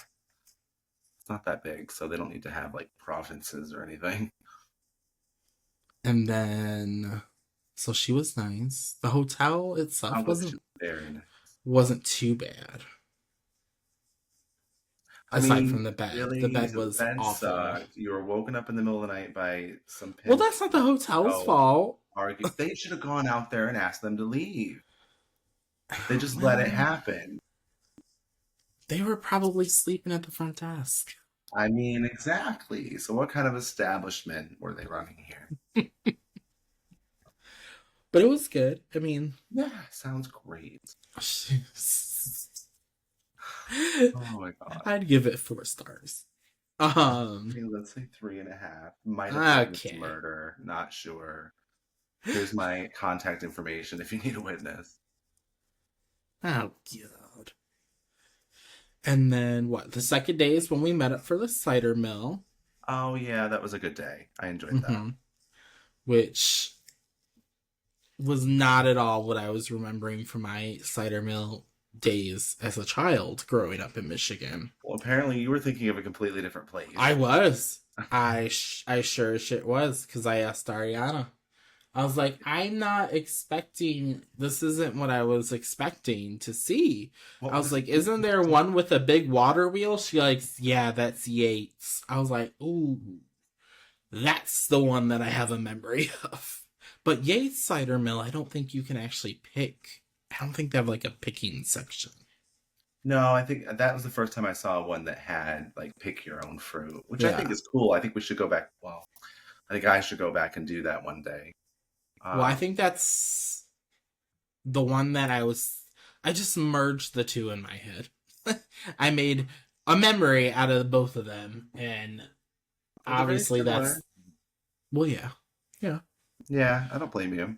it's not that big, so they don't need to have like provinces or anything. And then so she was nice. The hotel Oh, itself but she's wasn't very nice. wasn't too bad. I Aside mean, from the bed. The really, bed so the was bed awful. sucked. You were woken up in the middle of the night by some Well, pimp that's not the hotel's go fault. argue. They should have gone out there and asked them to leave. They just let it Well, happen. they were probably sleeping at the front desk. I mean, exactly. So, what kind of establishment were they running here? But it was good. I mean, Yeah, sounds great. Oh my God. I'd give it 4 stars. Um, Okay, let's say 3.5. Might have witnessed okay. murder. Not sure. Here's my contact information if you need a witness. Oh, God. And then what? The second day is when we met up for the cider mill, Oh, yeah, that was a good day. I enjoyed that. which was not at all what I was remembering from my cider mill days as a child growing up in Michigan. Well, apparently you were thinking of a completely different I place. was. I sure as shit was because I asked Ariana. I was like, I'm not expecting. This isn't what I was expecting to see. What I was was like, isn't there one with a big water wheel? She like, yeah, that's Yates. I was like, ooh, that's the one that I have a memory of. But Yates cider mill, I don't think you can actually pick. I don't think they have like a picking section. No, I think that was the first time I saw one that had like pick your own fruit, which I think Yeah. is cool. I think we should go back. Well, I think I should go back and do that one day. Well, I Um, think that's the one that I just merged the two in my head. I made a memory out of both of them, and well, they're very obviously similar. that's well, yeah, yeah. Yeah, I don't blame you.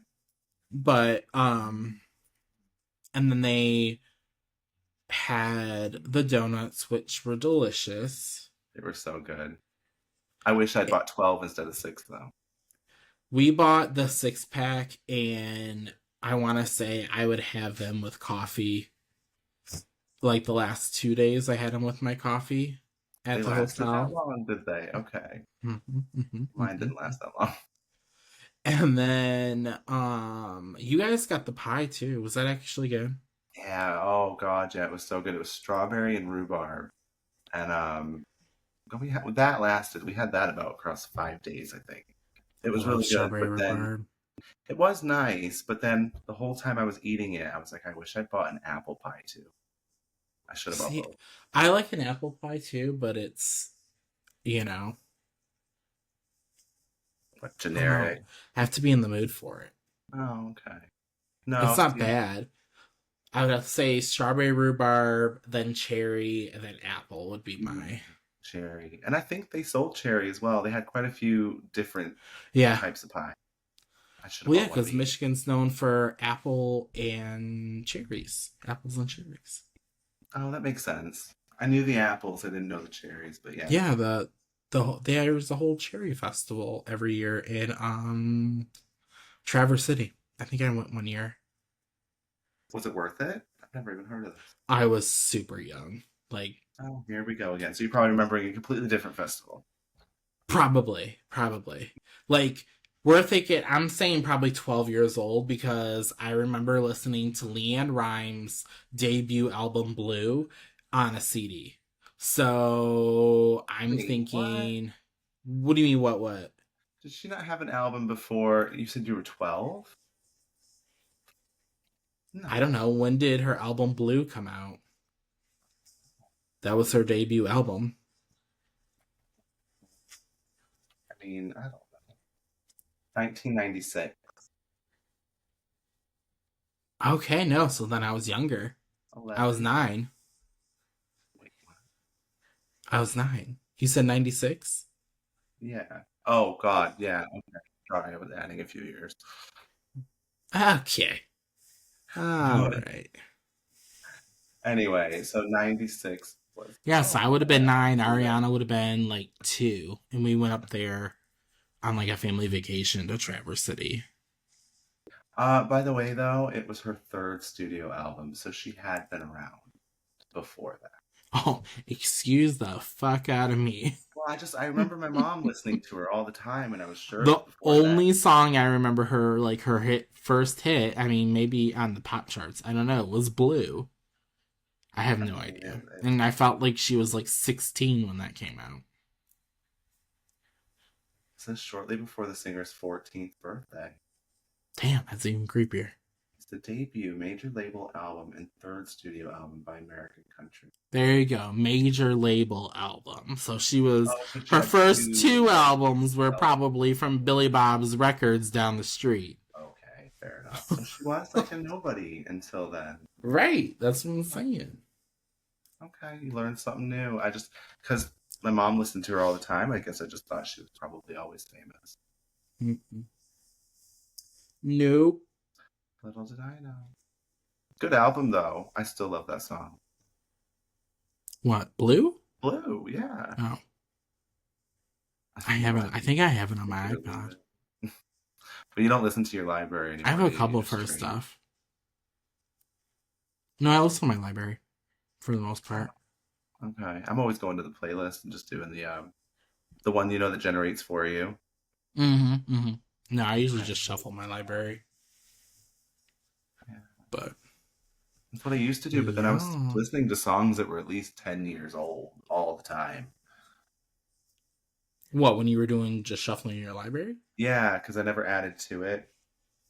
But and then they had the donuts, which were delicious. They were so good. I wish I'd bought 12 instead of 6 though. We bought the 6 pack, and I want to say I would have them with coffee. Like the last 2 days, I had them with my coffee They at the lasted that hotel. long, did they? Okay. Mine didn't Mhm. last that long. And then you guys got the pie too. Was that actually good? Yeah, oh god, yeah, it was so good. It was strawberry and rhubarb. And that lasted. We had that about across 5 days, I think. It I was love really good, strawberry but then rhubarb. it was nice, but then the whole time I was eating it, I was like, I wish I'd bought an apple pie too. I should have bought See, both. I like an apple pie too, but it's you know, But I don't generic. know. I have to be in the mood for it. Oh, okay. No, It's not see, bad. I would have to say strawberry rhubarb, then cherry, and then apple would be mm, my cherry. And I think they sold cherry as well. They had quite a few different yeah. types of pie. I should have Well, yeah, bought one of because each. Michigan's known for apple and cherries. Apples and cherries. Oh, that makes sense. I knew the apples. I didn't know the cherries, but yeah. Yeah, there's a whole cherry festival every year in Traverse City. I think I went one year. Was it worth it? I've never even heard of this. I was super young. Like Oh, here we go again. So you're probably remembering a completely different festival. probably. Like we're thinking I'm saying probably 12 years old because I remember listening to Leanne Rimes' debut album Blue on a CD. So I'm Wait, what? thinking what do you mean what? Did she not have an album before? You said you were 12? I don't No. know. When did her album Blue come out? That was her debut album. I mean, I don't know. 1996. Okay, no, so then I was younger. I was 11. 9. Wait, what? I was 9. You said 96? Yeah. Oh, God. Yeah. Okay. Sorry, I was adding a few years. Okay. All But right. anyway, so 96 was. Yeah, so Oh, I would have been yeah. 9. You were there. Ariana would have been like 2. And we went up there on like a family vacation to Traverse City. By the way, though, it was her third studio album, so she had been around before that. Oh, excuse the fuck out of me. Well, I remember my mom listening to her all the time, and I was sure it was The before that. only song I remember her, like her first hit, I mean, maybe on the pop charts, I don't know, was Blue. I have I no mean, idea. And I felt like she was like 16 when that came out. this is shortly before the singer's 14th birthday. Damn, that's even creepier. It's the debut major label album and third studio album by American Country. There you go. Major label album. So she was, Oh, but she her had first two. two albums were Oh, probably from Billy Bob's Records down the street. okay, fair enough. So she was like a nobody until then. Right. That's what I'm saying. Okay, you learned something new. Because my mom listened to her all the time, I guess I just thought she was probably always famous. Mm-mm. Nope. Little did I know. Good album, though. I still love that song. What? Blue? Blue, yeah. Oh. I I think you haven't, might I think I have it on take my it or leave iPod. it. But you don't listen to your library I have anymore, a do you? You couple of just her stream. stuff. No, I listen to my library for the most Oh, part. okay. I'm always going to the playlist and just doing the one that generates for you. Mm-hmm. Mm-hmm. No, I usually Okay. just shuffle my library. Yeah. But That's what I used to do, but then I was yeah. listening to songs that were at least 10 years old all the time. What, when you were doing just shuffling your library? Yeah, because I never added to it.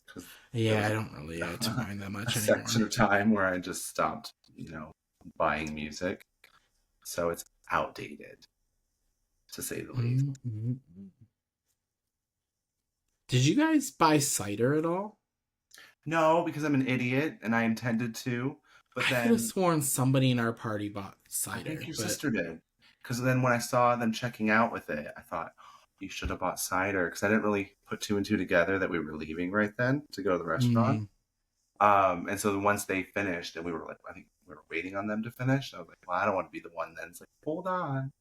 Because there Yeah, was I don't really add to mine that a much section anymore. of time where I just stopped, buying music. So it's outdated, to say the least. Mm-hmm. Did you guys buy cider at all? No, because I'm an idiot and I intended to. But I could have then sworn somebody in our party bought I think cider, your but sister did. Because then when I saw them checking out with it, I thought, you should have bought cider. Because I didn't really put two and two together that we were leaving right then to go to the restaurant. mm, And so once they finished, and we were like, I think we were waiting on them to finish. I was like, well, I don't want to be the one then. It's like, hold on,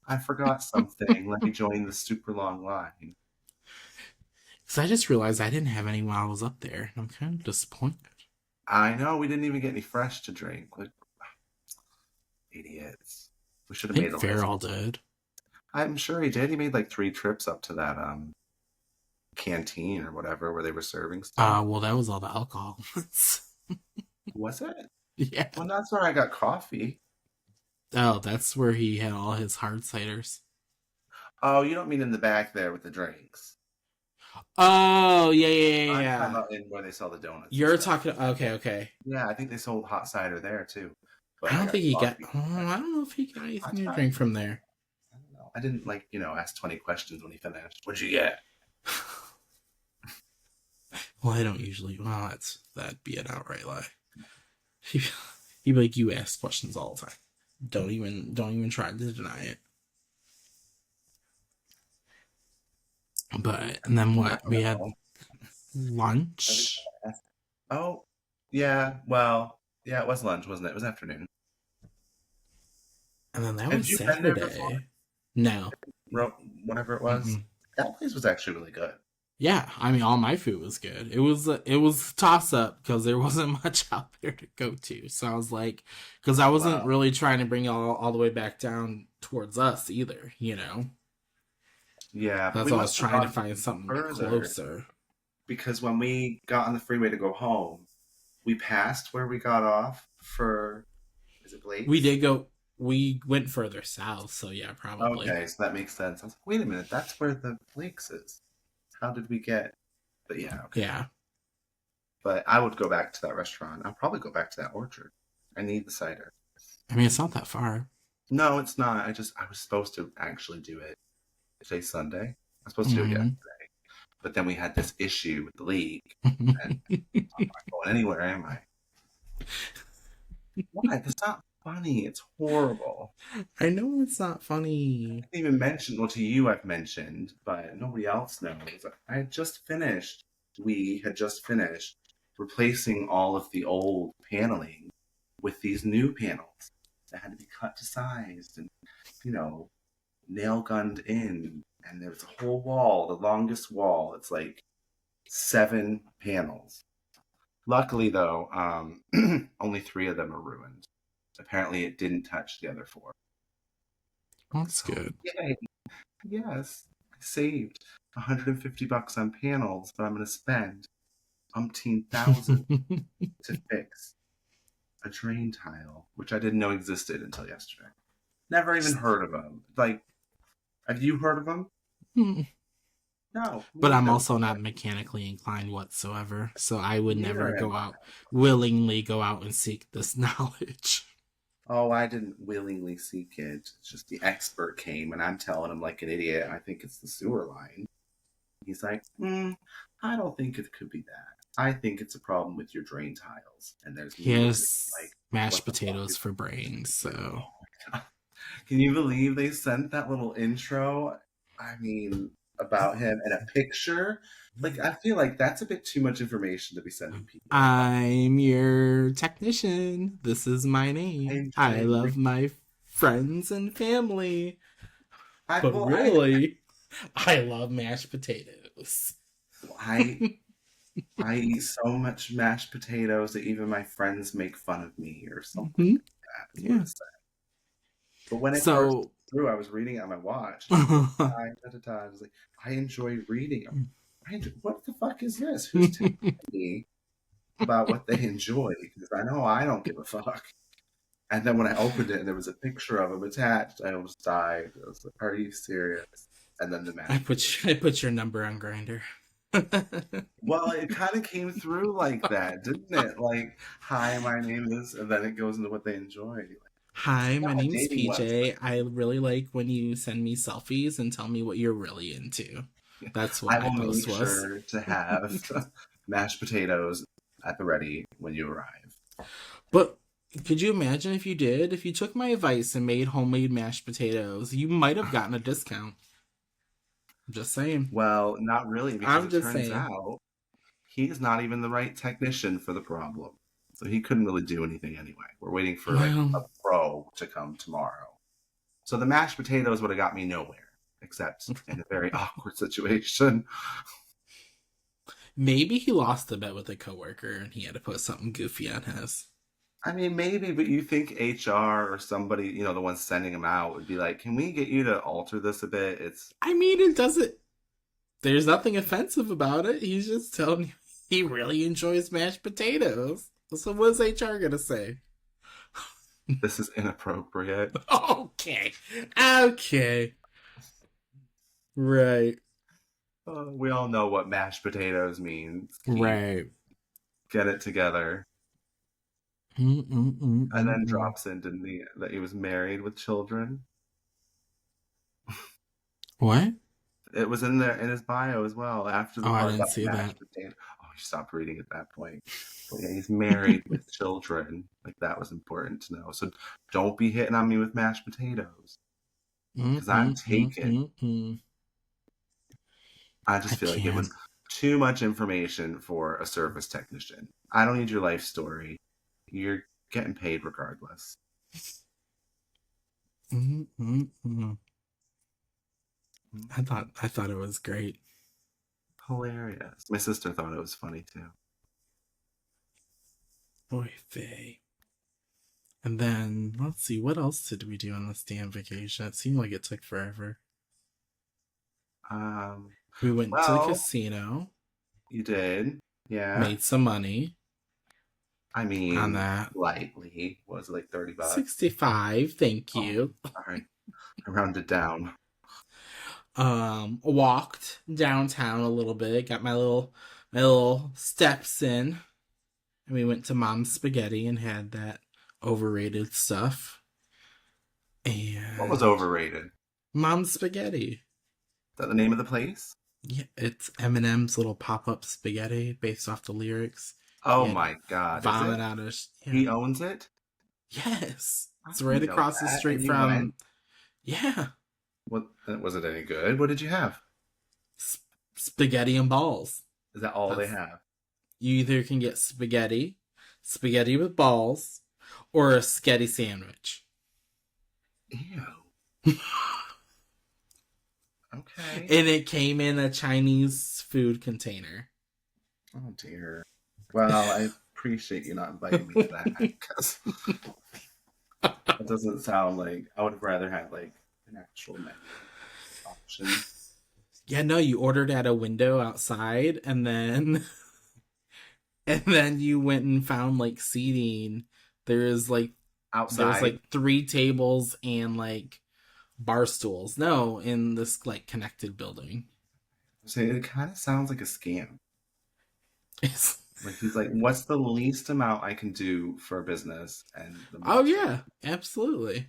I forgot something. Let me join the super long line. because I just realized I didn't have any while I was up there, and I'm kind of disappointed. I know we didn't even get any fresh to drink. Like idiots. We should I have made think a list. Farrell did. I'm sure he did. He made like 3 trips up to that canteen or whatever where they were serving stuff. Well, that was all the alcohol. Was it? Yeah. Well, that's where I got coffee. Oh, that's where he had all his hard ciders. Oh, you don't mean in the back there with the drinks. Oh, yeah, I'm yeah. talking about in where they sell the donuts. And You're stuff. talking. Okay. Yeah, I think they sold hot cider there too. But I I don't got think he got. coffee. Oh, I don't know if he got I anything to tried. drink from there. I don't know. I didn't ask 20 questions when he finished. What'd you get? Well, I don't usually. Well, that'd be an outright lie. He'd be like, you ask questions all the time. Don't even try to deny it. But and then what we had? No. Every Lunch. time I ask- Oh, yeah. Well, yeah, it was lunch, wasn't it? It was afternoon. And then that Have was you been there before? Saturday. No. Ro- Whatever it was. Mm-mm. That place was actually really good. Yeah, I mean, all my food was good. It was toss up because there wasn't much out there to go to. So I was like, because I wasn't Wow. really trying to bring it all the way back down towards us either. Yeah, but That's we why I was must have trying to gone find something further closer. because when we got on the freeway to go home, we passed where we got off for, is it We Blake's? did go. We went further south, so yeah, probably. Okay, so that makes sense. I was like, wait a minute, that's where the Blake's is. How did we get? But yeah, okay. Yeah, But I would go back to that restaurant. I'll probably go back to that orchard. I need the cider. I mean, it's not that far. No, it's not. I was supposed to actually do it. Today's Sunday. I was supposed to do it Hmm. yesterday. But then we had this issue with the league, and I'm not going anywhere, am I? Why? That's not funny. It's horrible. I know it's not funny. I didn't even mention, well, to you I've mentioned, but nobody else knows. I had just finished, we had just finished replacing all of the old paneling with these new panels that had to be cut to size and, you know, nail gunned in. And there was a whole wall, the longest wall. It's like 7 panels. Luckily, though, only 3 of them are ruined. Apparently, it didn't touch the other 4. That's So, good. yay. Yes, I saved $150 on panels, but I'm going to spend umpteen thousand to fix a drain tile, which I didn't know existed until yesterday. Never even heard of them. Like, have you heard of them? No, me But I'm neither. also not mechanically inclined whatsoever, so I would never Neither am go I. out willingly go out and seek this knowledge. Oh, I didn't willingly seek it. It's just the expert came, and I'm telling him like an idiot. I think it's the sewer line. He's like, I don't think it could be that. I think it's a problem with your drain tiles. And there's He me looking at him has like, mashed what the fuck potatoes is for brains, oh so my god. Can you believe they sent that little intro? I mean, about him and a picture? Like, I feel like that's a bit too much information to be sending people. I'm your technician. This is my I name. I enjoy love reading. my friends and family. But Well, really, I love mashed potatoes. I I eat so much mashed potatoes that even my friends make fun of me or something Hmm. like that is what Yeah. it said. But when it first So, through, I was reading it on my watch, and I was like, time at a time. I was like, I enjoy reading. What the fuck is this? Who's telling me about what they enjoy? Because I know I don't give a fuck. And then when I opened it and there was a picture of him attached, I almost died. I was like, are you serious? And then the I mashed put potatoes. I put your number on Grinder. Well, it kind of came through like that, didn't it? Like, hi, my name is, and then it goes into what they enjoy. Like, Hi, it's my not a name's dating PJ. website. I really like when you send me selfies and tell me what you're really into. That's what I my will post make was. sure to have mashed potatoes at the ready when you arrive. But could you imagine if you did? If you took my advice and made homemade mashed potatoes, you might have gotten a discount. I'm just saying. Well, not really, because I'm it just turns saying. out he's not even the right technician for the problem. So he couldn't really do anything anyway. We're waiting for like Well, a pro to come tomorrow. So the mashed potatoes would have got me nowhere, except in a very awkward situation. maybe he lost a bet with a coworker and he had to put something goofy on his. I mean, maybe, but you think HR or somebody, the one sending him out would be like, can we get you to alter this a bit? It's I mean, it doesn't. There's nothing offensive about it. He's just telling you he really enjoys mashed potatoes. So what's HR gonna say? this is inappropriate. Okay. Okay. Right. We all know what mashed potatoes means. Keith, Right. get it together. And then Mm-mm-mm-mm-mm. drops into that he was married with children. What? It was in there in his bio as well. After the Oh, I part didn't about see that. mashed potato. Oh, you stopped reading at that point. But yeah, he's married with children. Like that was important to know. So don't be hitting on me with mashed potatoes because I'm taken. Mm-mm-mm-mm-mm. I I just feel like it was can't. too much information for a service technician. I don't need your life story. You're getting paid regardless. Mm-hmm. I thought it was great. Hilarious. My sister thought it was funny too. Oy vey. And then let's see, what else did we do on this damn vacation? It seemed like it took forever. We went to the Well, casino, you did. Yeah. made some money I on mean, that. lightly. What was it, like $30? 65, thank Oh, you. all right. I rounded down. Walked downtown a little bit, got my little steps in, and we went to Mom's Spaghetti and had that overrated stuff. What was And overrated? Mom's Spaghetti. Is that the name of the place? Yeah, it's Eminem's little pop-up spaghetti based off the lyrics. Oh Yeah, my God. Is vomit it? out of yeah. He owns it? Yes, I it's right didn't know across the that. street And you from. went? Yeah, What, was it any good? What did you have? spaghetti and balls. Is that all they That's, have? you either can get spaghetti with balls, or a sketty sandwich. Ew. Okay. And it came in a Chinese food container. Oh dear. Well, I appreciate you not inviting me to that because it doesn't sound like I would have rather had like an actual menu option. Yeah, no, you ordered at a window outside, and then you went and found like seating. There's like Outside. 3 tables and like bar stools. No, in this like connected building. So it kind of sounds like a scam. It's Like he's like, what's the least amount I can do for a business and the oh most? yeah, absolutely.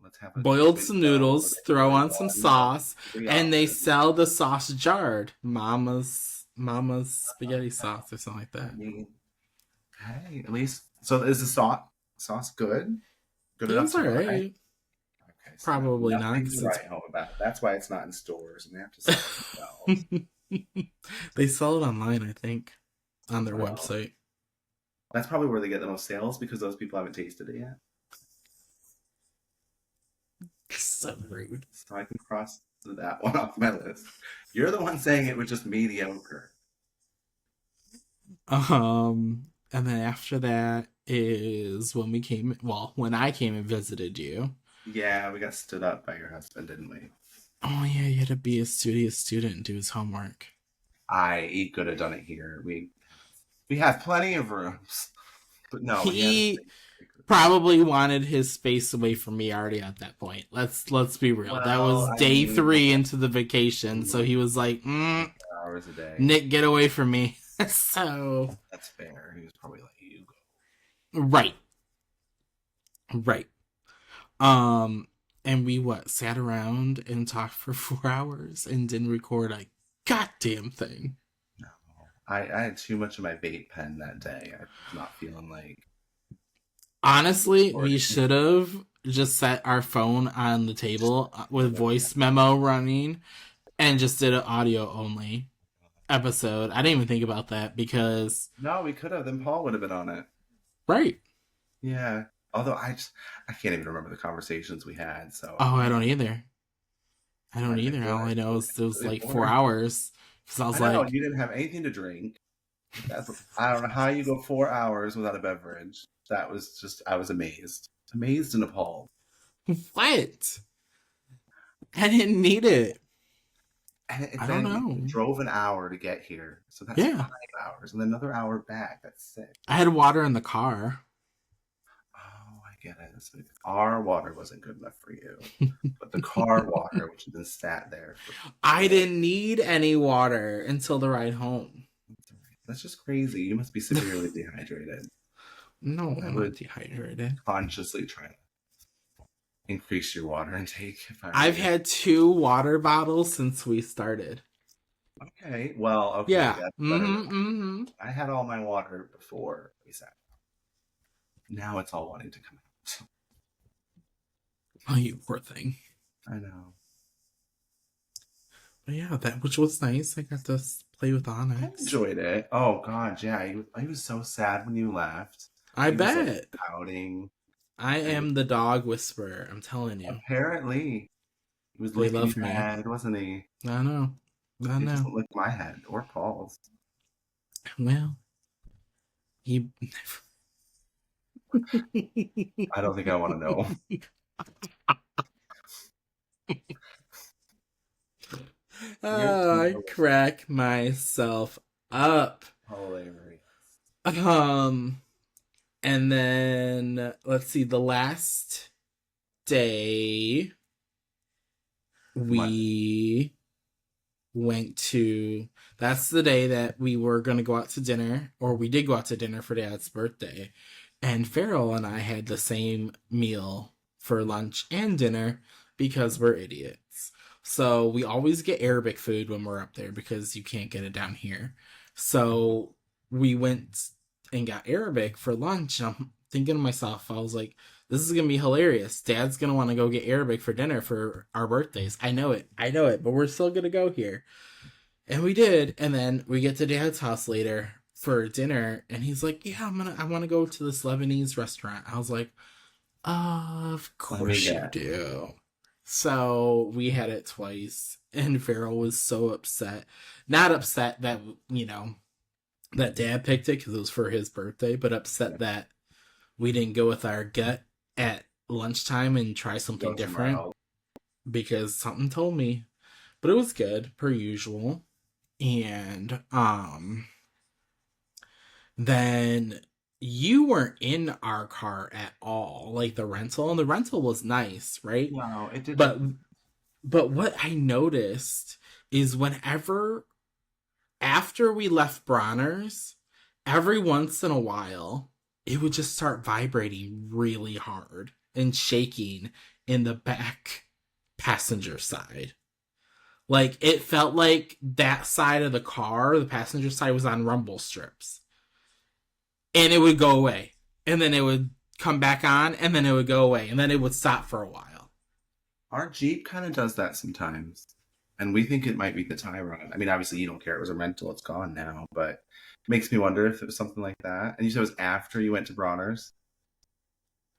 Let's have a Boiled some window, noodles, throw on some sauce, and they options. sell the sauce jarred. Mama's spaghetti sauce or something like I that. mean, hey, at least so is the sauce good? Good It enough was to buy? alright. Okay, so Probably not. nothing to 'Cause write home about. That's why it's not in stores and they have to sell it themselves. they sell it online, I think, on their Well, website. that's probably where they get the most sales because those people haven't tasted it yet. So rude. So I can cross that one off my list. You're the one saying it was just mediocre. And then after that is when we came. Well, when I came and visited you. Yeah, we got stood up by your husband, didn't we? Oh yeah, you had to be a studious student and do his homework. He could have done it here. We have plenty of rooms, but no, He probably wanted his space away from me already at that point. Let's be real. That Well, was I day mean, 3 into the vacation, so he was like, hours a day. Nick, get away from me. So That's fair. He was probably like, you go. right. And we sat around and talked for 4 hours and didn't record a goddamn thing. No, I had too much of my vape pen that day. I was not feeling like. Honestly, we should have just set our phone on the table with voice memo running and just did an audio only episode. I didn't even think about that because No, we could have. Then Paul would have been on it. right. Yeah. Although I can't even remember the conversations we had. So. Oh, I don't either. All I know is it was like 4 hours. So I was I know, like, you didn't have anything to drink. I don't know how you go 4 hours without a beverage. That was just, I was amazed. Amazed and appalled. what? I didn't need it. And I don't know. You drove an hour to get here. So that's 5 hours. And then another hour back. That's 6. I had water in the car. Oh, I get it. So our water wasn't good enough for you. But the car water, which had been sat there. I didn't need any water until the ride home. That's just crazy. You must be severely dehydrated. No, I'm not dehydrated. Consciously trying to increase your water intake. I've had 2 water bottles since we started. Okay, well, okay. Yeah. That's I had all my water before we sat. Now it's all wanting to come out. Oh, you poor thing. I know. But yeah, which was nice. I got to Play with I Onyx. enjoyed it. Oh God, yeah. He was so sad when you left. I He was like bet. pouting, I and am the dog whisperer. I'm telling you. apparently he was They licking love your me. head, wasn't he? I know. I He know. doesn't lick my head or Paul's. Well, he. I don't think I want to know. You're Oh, I too crack myself up. hilarious. Um, and then let's see. The last day Monday. we went to. That's the day that we were gonna go out to dinner, or we did go out to dinner for Dad's birthday. And Farrell and I had the same meal for lunch and dinner because we're idiots. So we always get Arabic food when we're up there because you can't get it down here. So we went and got Arabic for lunch. And I'm thinking to myself, I was like, this is going to be hilarious. Dad's going to want to go get Arabic for dinner for our birthdays. I know it. But we're still going to go here. And we did. And then we get to Dad's house later for dinner. And he's like, yeah, I want to go to this Lebanese restaurant. I was like, of Let me course you guess. do. So we had it twice. And Farrell was so upset. Not upset that, that Dad picked it because it was for his birthday, but upset that we didn't go with our gut at lunchtime and try something Go somewhere different else. because something told me. But it was good, per usual. And then you weren't in our car at all, like the rental, and the rental was nice, right? No, it didn't. But what I noticed is whenever after we left Bronner's, every once in a while, it would just start vibrating really hard and shaking in the back passenger side. Like, it felt like that side of the car, the passenger side, was on rumble strips. And it would go away. And then it would come back on, and then it would go away. And then it would stop for a while. Our Jeep kind of does that sometimes. And we think it might be the tie rod. I mean, obviously you don't care. It was a rental. It's gone now. But it makes me wonder if it was something like that. And you said it was after you went to Bronner's?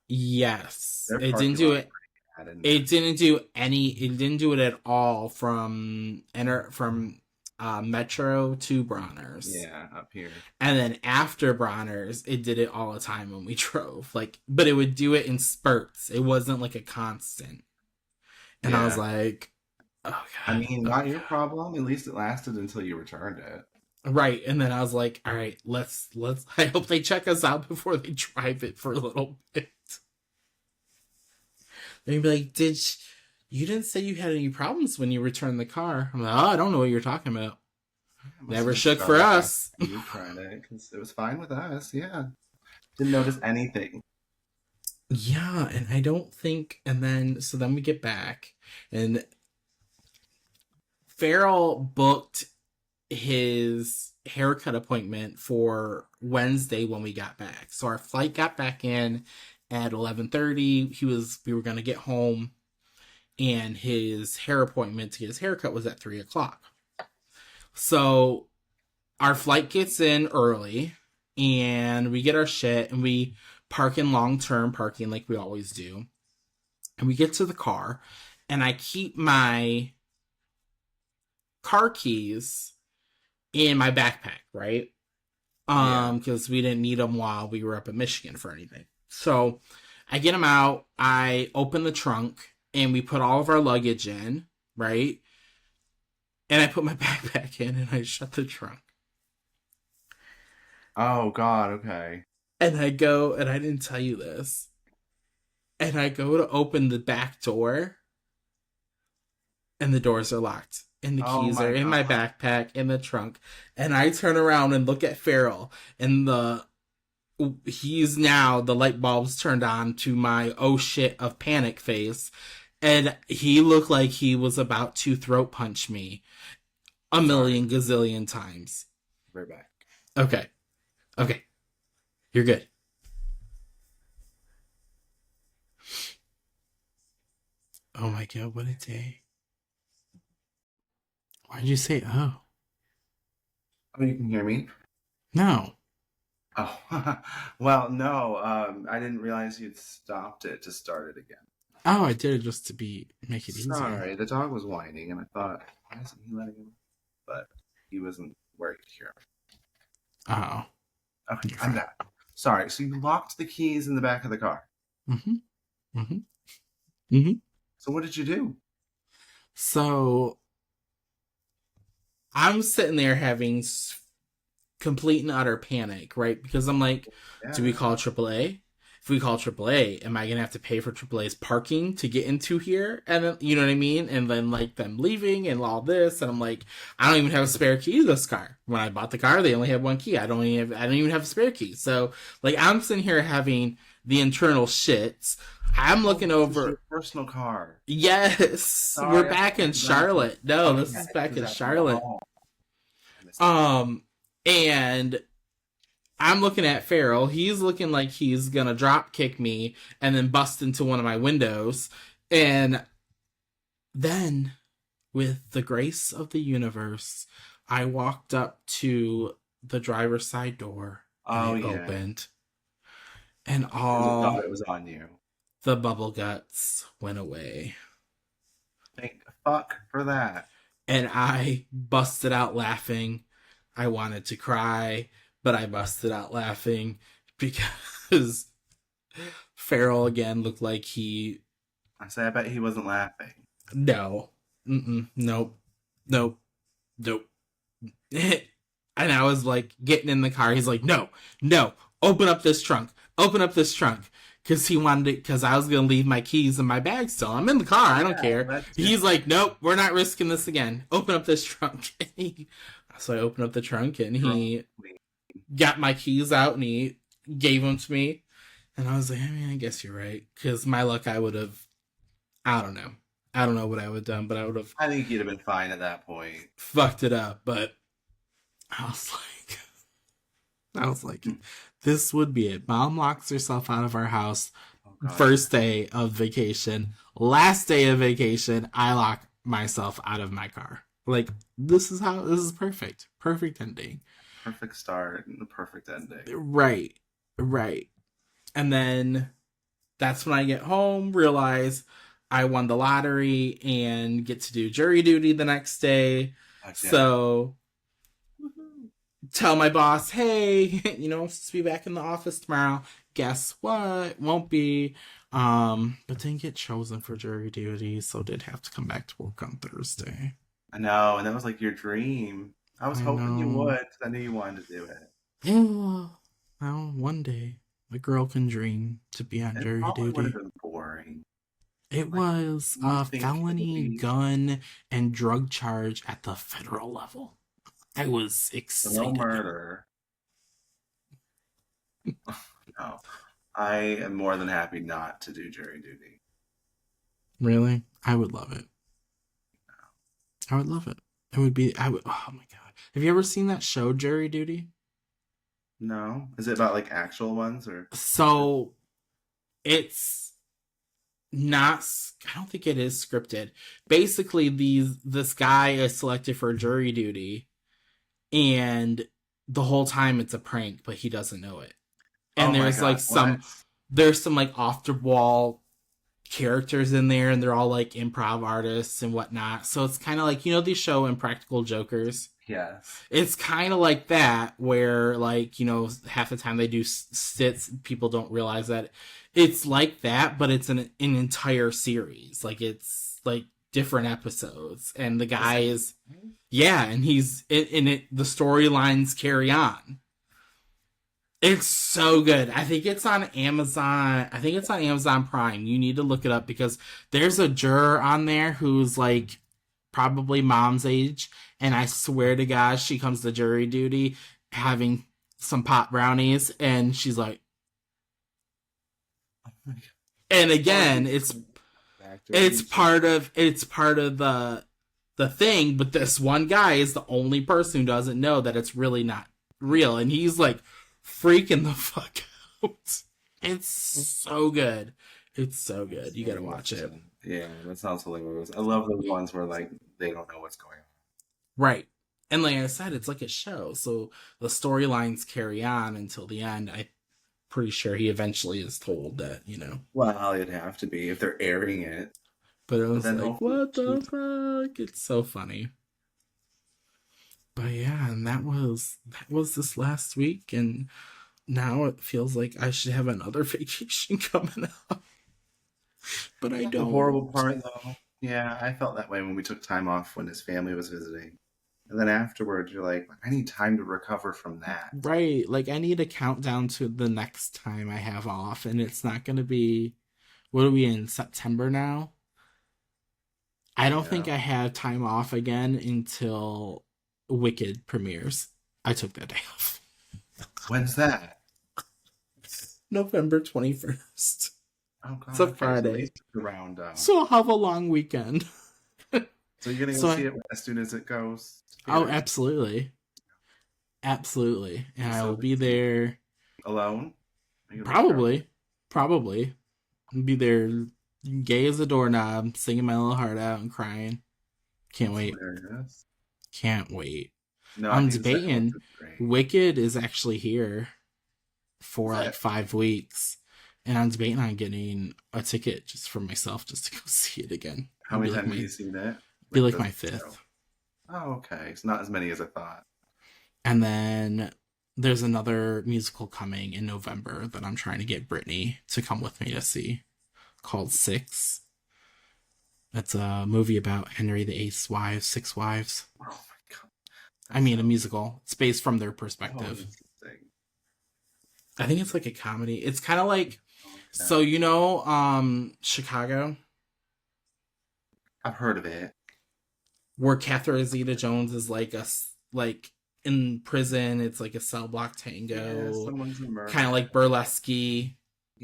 Yes. Their It didn't parking do lot is it. pretty bad in there. It didn't do any. It didn't do it at all from Metro to Bronner's. Yeah, up here. And then after Bronner's, it did it all the time when we drove. Like, but it would do it in spurts. It wasn't like a constant. And I was Yeah. like, oh I god, mean, oh not your god. problem. At least it lasted until you returned it. Right. And then I was like, all right, let's I hope they check us out before they drive it for a little bit. They'd be like, you didn't say you had any problems when you returned the car? I'm like, oh, I don't know what you're talking about. It must Never have shook for started after us. you tried it because it was fine with us. Yeah. Didn't notice anything. Yeah, and I don't think, and then, so then we get back, and Farrell booked his haircut appointment for Wednesday when we got back. So our flight got back in at 11:30. We were going to get home, and his hair appointment to get his haircut was at 3 o'clock. So our flight gets in early, and we get our shit, and we park in long-term parking like we always do. And we get to the car, and I keep my car keys in my backpack, right? Yeah. Because we didn't need them while we were up in Michigan for anything. So I get them out, I open the trunk, and we put all of our luggage in, right? And I put my backpack in, and I shut the trunk. Oh, God. Okay. And I go, and I didn't tell you this, and I go to open the back door, and the doors are locked. And the Oh, keys my are in my God. backpack in the trunk. And I turn around and look at Farrell, and he's now, the light bulbs turned on to my oh shit of panic face. And he looked like he was about to throat punch me a Sorry. million gazillion times. Right back. Okay. Okay. You're good. Oh my god, what a day. Why'd you say oh? Oh, you can hear me? No. Oh, well, no. I didn't realize you'd stopped it to start it again. Oh, I did it just to make it easier. Sorry, the dog was whining, and I thought, why isn't he letting him? But he wasn't where he could hear Oh, him. Okay, you're I'm fine. back. Sorry. So you locked the keys in the back of the car. Mm-hmm. Mm-hmm. Mm-hmm. So what did you do? So I'm sitting there having complete and utter panic, right? Because I'm like, do we Yeah. call AAA? If we call AAA, am I gonna have to pay for AAA's parking to get into here? And then, you know what I mean? And then like them leaving and all this, and I'm like, I don't even have a spare key to this car. When I bought the car, they only had one key. I don't even have a spare key. So like I'm sitting here having the internal shits. I'm Oh, looking this is your over. personal car. Yes, we're Sorry, I back in forgot that. Charlotte. No, Okay, this is back is in that Charlotte. oh, I missed it. Um, and I'm looking at Farrell. He's looking like he's gonna drop kick me and then bust into one of my windows. And then, with the grace of the universe, I walked up to the driver's side door and Oh it yeah, opened. And because I thought all it was on you. the bubble guts went away. Thank fuck for that. And I busted out laughing. I wanted to cry, but I busted out laughing because Farrell again looked like he I say, I bet he wasn't laughing. no, nope, nope, nope. And I was like getting in the car. He's like, no, no, open up this trunk, because he wanted it because I was gonna leave my keys in my bag still. I'm in the car. I don't Yeah, care. that's He's different. like, nope, we're not risking this again. Open up this trunk. So I opened up the trunk and Girl, he please. got my keys out and he gave them to me. And I was like, I mean, I guess you're right. Because my luck, I would have, I don't know. I don't know what I would have done, but I would have I think you'd have been fine at that point. fucked it up. But I was I was like, this would be it. Mom locks herself out of our house. Oh god, yeah. First day of vacation. Last day of vacation, I lock myself out of my car. Like, this is perfect. Perfect ending. Perfect start and the perfect ending. Right. Right. And then that's when I get home, realize I won the lottery and get to do jury duty the next day. Again. So tell my boss, hey, I'm supposed to be back in the office tomorrow. Guess what? Won't be. But didn't get chosen for jury duty, so did have to come back to work on Thursday. I know, and that was like your dream. I was I hoping you know. would, because I knew you wanted to do it. Yeah. Well, one day a girl can dream to be on It jury probably would have duty. been boring. It Like, was you a think it would felony be gun and drug charge at the federal level. I was no excited. murder. No. I am more than happy not to do jury duty. Really? I would love it. I would love it. It would be, I would, oh my God. Have you ever seen that show, Jury Duty? No? Is it about like actual ones or? So it's not, I don't think it is scripted. Basically, this guy is selected for jury duty, and the whole time it's a prank, but he doesn't know it. Oh And my there's like god, what? there's some like off the wall characters in there, and they're all like improv artists and whatnot. So it's kind of like, they show Impractical Jokers. Yes. It's kind of like that, where like, half the time they do sits, people don't realize that it's like that, but it's an entire series. Like, it's like different episodes, and the guy is, yeah, and he's in it. The storylines carry on. It's so good. I think it's on Amazon. I think it's on Amazon Prime. You need to look it up, because there's a juror on there who's like probably mom's age, and I swear to God, she comes to jury duty having some pot brownies, and she's like, Oh my god. and Oh, again, it's part of the thing, but this one guy is the only person who doesn't know that it's really not real, and he's like freaking the fuck out. It's so good. It's so good. You gotta watch it. Yeah, that sounds hilarious. I love those ones where like they don't know what's going on. Right. And like I said, it's like a show, so the storylines carry on until the end. I'm pretty sure he eventually is told that, Well, it'd have to be if they're airing it. But it But was then like, hopefully what the fuck? It's so funny. But yeah, and that was this last week, and now it feels like I should have another vacation coming up. But I the don't. horrible part though. Yeah, I felt that way when we took time off when his family was visiting. And then afterwards you're like, I need time to recover from that. Right. Like I need a countdown to the next time I have off, and it's not gonna be, what are we in, September now? I don't Yeah. think I have time off again until Wicked premieres. I took that day off. When's that? November 21st. Oh It's a god, okay, so at Friday. least it's around So I'll have a long weekend. so you're gonna go So see it as soon as it goes to oh, theaters? absolutely. Absolutely. And I'm I so will be excited. there Alone? Are you gonna be with a girl? probably. Probably. I'll be there gay as a doorknob, singing my little heart out and crying. Can't That's wait. hilarious. Can't wait. No, I I'm think the second one's debating. gonna be great. Wicked is actually here for Is like that 5 weeks. And I'm debating on getting a ticket just for myself just to go see it again. how It'll many times have you seen it? be Like like the my show? fifth. Oh, okay. It's not as many as I thought. And then there's another musical coming in November that I'm trying to get Brittany to come with me to see, called Six. It's a movie about Henry VIII's wives, six wives. Oh my god. I That mean, a sounds musical. It's based from their so perspective. interesting. I think it's like a comedy. It's kind of like, Okay. so Chicago, I've heard of it. where Catherine Zeta-Jones is like in prison. It's like a cell block Yeah, tango, someone's a murderer. kind of like burlesque, Yeah,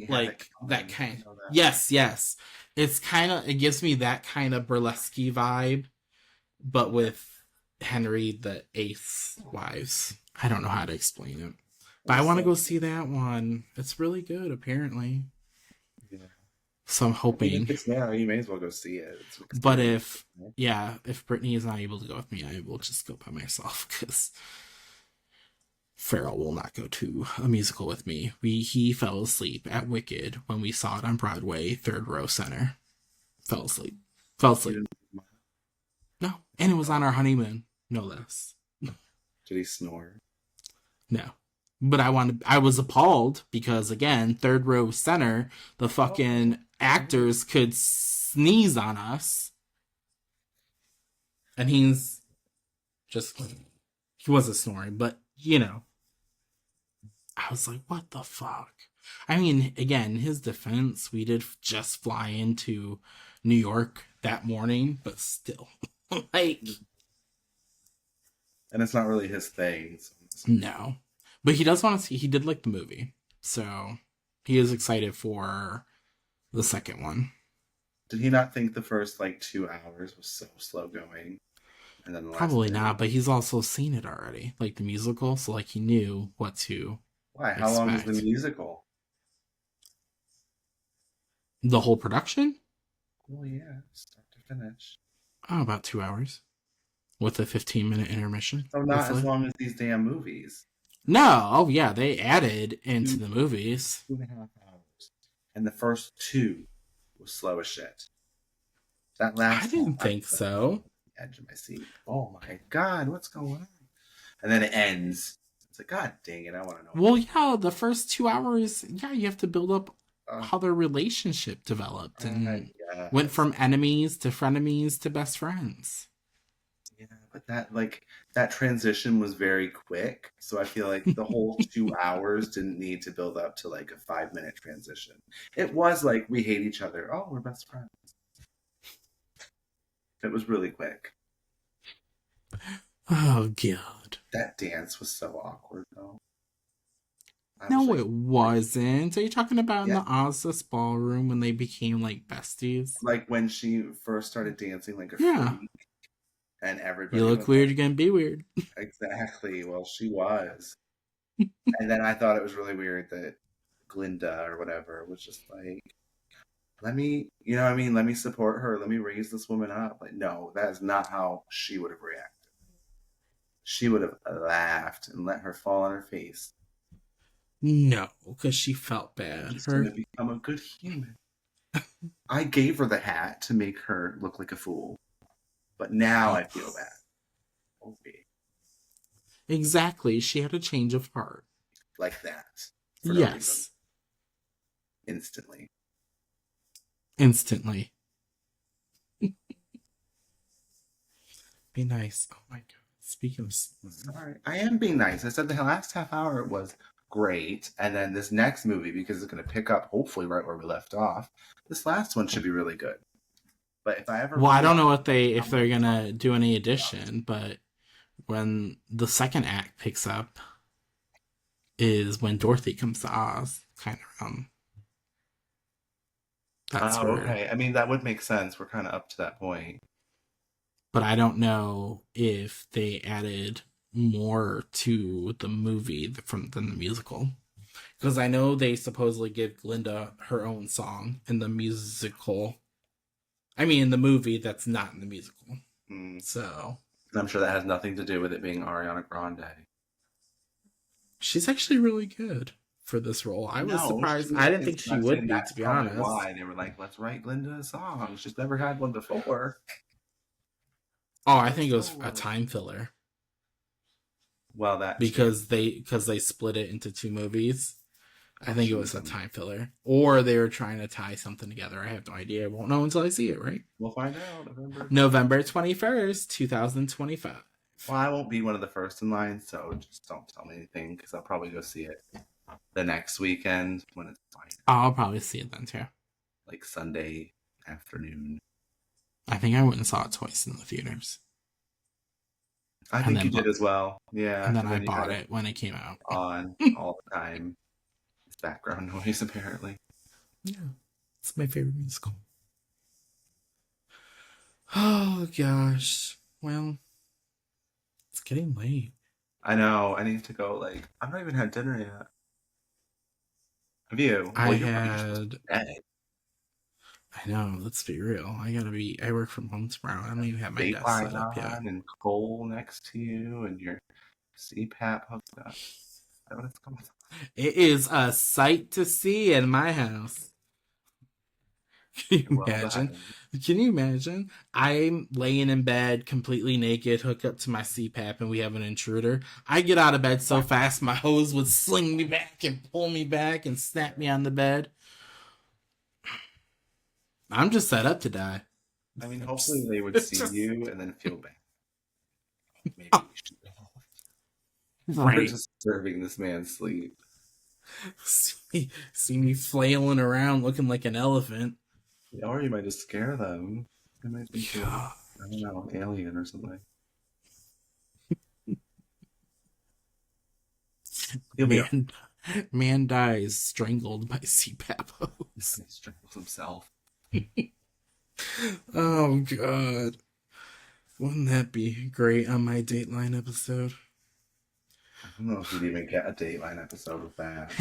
like oh, that I kind. know that. Yes. It gives me that kind of burlesque vibe, but with Henry the Eighth's wives. I don't know how to explain it, but I want to go see that one. It's really good, apparently. Yeah. So I'm I mean, hoping. if it's now, you may as well go see it. It's But experience. if Brittany is not able to go with me, I will just go by myself because Farrell will not go to a musical with me. He fell asleep at Wicked when we saw it on Broadway, third row center. Fell asleep. Fell You asleep. didn't- No, and it was on our honeymoon, no less. Did he snore? No, but I was appalled because again, third row center, the fucking actors could sneeze on us, and he wasn't snoring, but I was like, what the fuck? I mean, again, in his defense, we did just fly into New York that morning, but still, like, And it's not really his thing. So no. But he does want to see, he did like the movie, so he is excited for the second one. did he not think the first like 2 hours was so slow going? And then the last Probably 30? not, but he's also seen it already, like the musical, so like he knew what to Why? How long is the expect. musical? The whole production? Well, yeah, start to finish. Oh, about 2 hours with a 15-minute intermission, So not as roughly. long as these damn movies. No, oh yeah, they added into Two, the movies. 2.5 hours. And the first two was slow as shit. That I last one, didn't think was so. on the edge of my seat. Oh my god, what's going on? And then it ends. It's like, god dang it, I want to know. Well, yeah, the first 2 hours, yeah, you have to build up Uh, how their relationship developed and yeah, went from enemies to frenemies to best friends. yeah, but that transition was very quick. So I feel like the whole 2 hours didn't need to build up to like a 5 minute transition. It was like we hate each other. Oh, we're best friends. It was really quick. Oh, God. That dance was so awkward though. I was No, like, it wasn't. Are you talking about in yeah, the Oz's ballroom when they became like besties? like when she first started dancing like a Yeah. freak, and everybody You look was weird, like, you're gonna be weird. exactly. Well, she was. And then I thought it was really weird that Glinda or whatever was just like, let me, you know what I mean? Let me support her. Let me raise this woman up. Like, no, that is not how she would have reacted. she would have laughed and let her fall on her face. No, because she felt bad. She's going to become a good human. I gave her the hat to make her look like a fool, but now I feel bad. Okay. Exactly. She had a change of heart. Like that. For no reason. Instantly. Instantly. Be nice. Oh my god. Speaking of... Sorry. I am being nice. I said the last half hour was great, and then this next movie, because it's going to pick up hopefully right where we left off, this last one should be really good. But if I ever... Well, I don't know if they're going to do any addition, but when the second act picks up is when Dorothy comes to Oz. Kind of that's where... okay. I mean, that would make sense. We're kind of up to that point. But I don't know if they added more to the movie than the musical. Because I know they supposedly give Glinda her own song in the musical. I mean, in the movie that's not in the musical. So... I'm sure that has nothing to do with it being Ariana Grande. She's actually really good for this role. I was surprised. I didn't think she would be, to be honest. Why they were like, let's write Glinda a song. She's never had one before. Oh, I think it was a time filler. Well, that because they split it into two movies. I think it was a time filler, or they were trying to tie something together. I have no idea. I won't know until I see it. Right? We'll find out. November 21st, 2025. Well, I won't be one of the first in line, so just don't tell me anything because I'll probably go see it the next weekend when it's fine. I'll probably see it then too. Like Sunday afternoon. I think I went and saw it twice in the theaters. I think you did as well. Yeah. And then I bought it when it came out. On all the time. It's background noise, apparently. Yeah. It's my favorite musical. Oh, gosh. Well, it's getting late. I know. I need to go, I've not even had dinner yet. Have you? I know, let's be real. I work from home tomorrow. I don't even have my desk set up yet. And Cole next to you and your CPAP hooked up. Is that what it's called? It is a sight to see in my house. Can you imagine? Can you imagine? I'm laying in bed completely naked, hooked up to my CPAP, and we have an intruder. I get out of bed so fast, my hose would sling me back and pull me back and snap me on the bed. I'm just set up to die. I mean, hopefully they would see you and then feel bad. Maybe we should go. Right. We're just disturbing this man's sleep. See me flailing around looking like an elephant. Yeah, or you might just scare them. They might think you're, I don't know, an alien or something. Man dies strangled by CPAP hose. He strangles himself. Oh, God. Wouldn't that be great on my Dateline episode? I don't know if you'd even get a Dateline episode with that.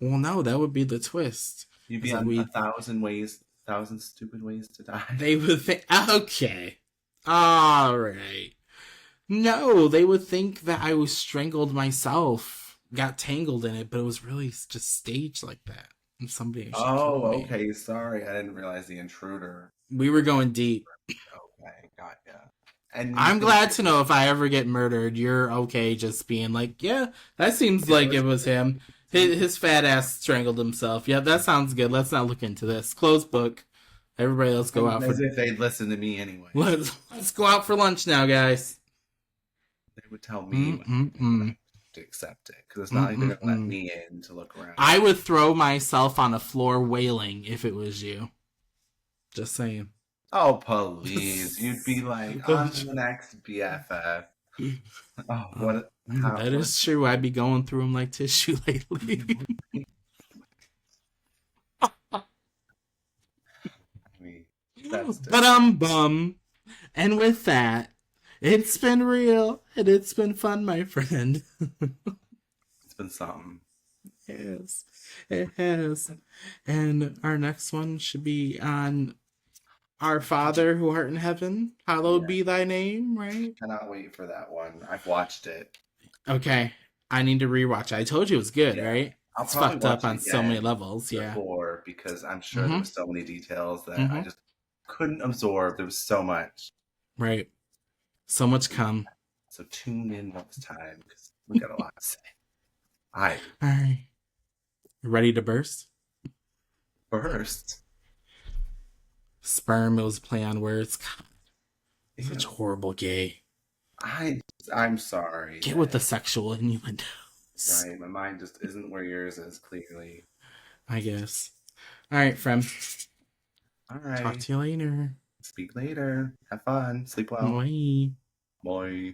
Well, no, that would be the twist. You'd be on 1,000 stupid ways to die. They would think, okay. All right. No, they would think that I was strangled myself, got tangled in it, but it was really just staged like that. And somebody okay. Sorry. I didn't realize the intruder. We were going deep. Okay, got ya. And I'm glad to know if I ever get murdered, you're okay just being like, yeah, that seems like it was him. His fat ass strangled himself. Yeah, that sounds good. Let's not look into this. Close book. Everybody, let's go out. As if they'd listen to me anyway. Let's go out for lunch now, guys. They would tell me to accept it because it's not like they're going to let me in to look around. I would throw myself on a floor wailing if it was you. Just saying. Oh, please. You'd be like, I'm the next BFF. Oh, what? That is true. I'd be going through them like tissue lately. But bum. And with that, it's been real and it's been fun, my friend. It's been something. Yes, it has. And our next one should be on Our Father who art in heaven, hallowed Yeah, be thy name, right? cannot wait for that one. I've watched it. Okay. I need to rewatch it. I told you it was good, Yeah, right? I'll It's probably fucked up watch it on so many again levels, yeah. before because I'm sure there Mm-hmm. was so many details that I Mm-hmm. just couldn't absorb. There was so much. Right. So much come. So tune in next time because we got a lot to say. All right, Alright. Ready to burst? first, Sperm, it was a play on words. God, such ew, horrible gay. I I'm sorry Get with the that sexual innuendos. right, my mind just isn't where yours is clearly. I guess. Alright, friend. All Talk right, to you later. speak later. Have fun. Sleep well. Bye. Bye.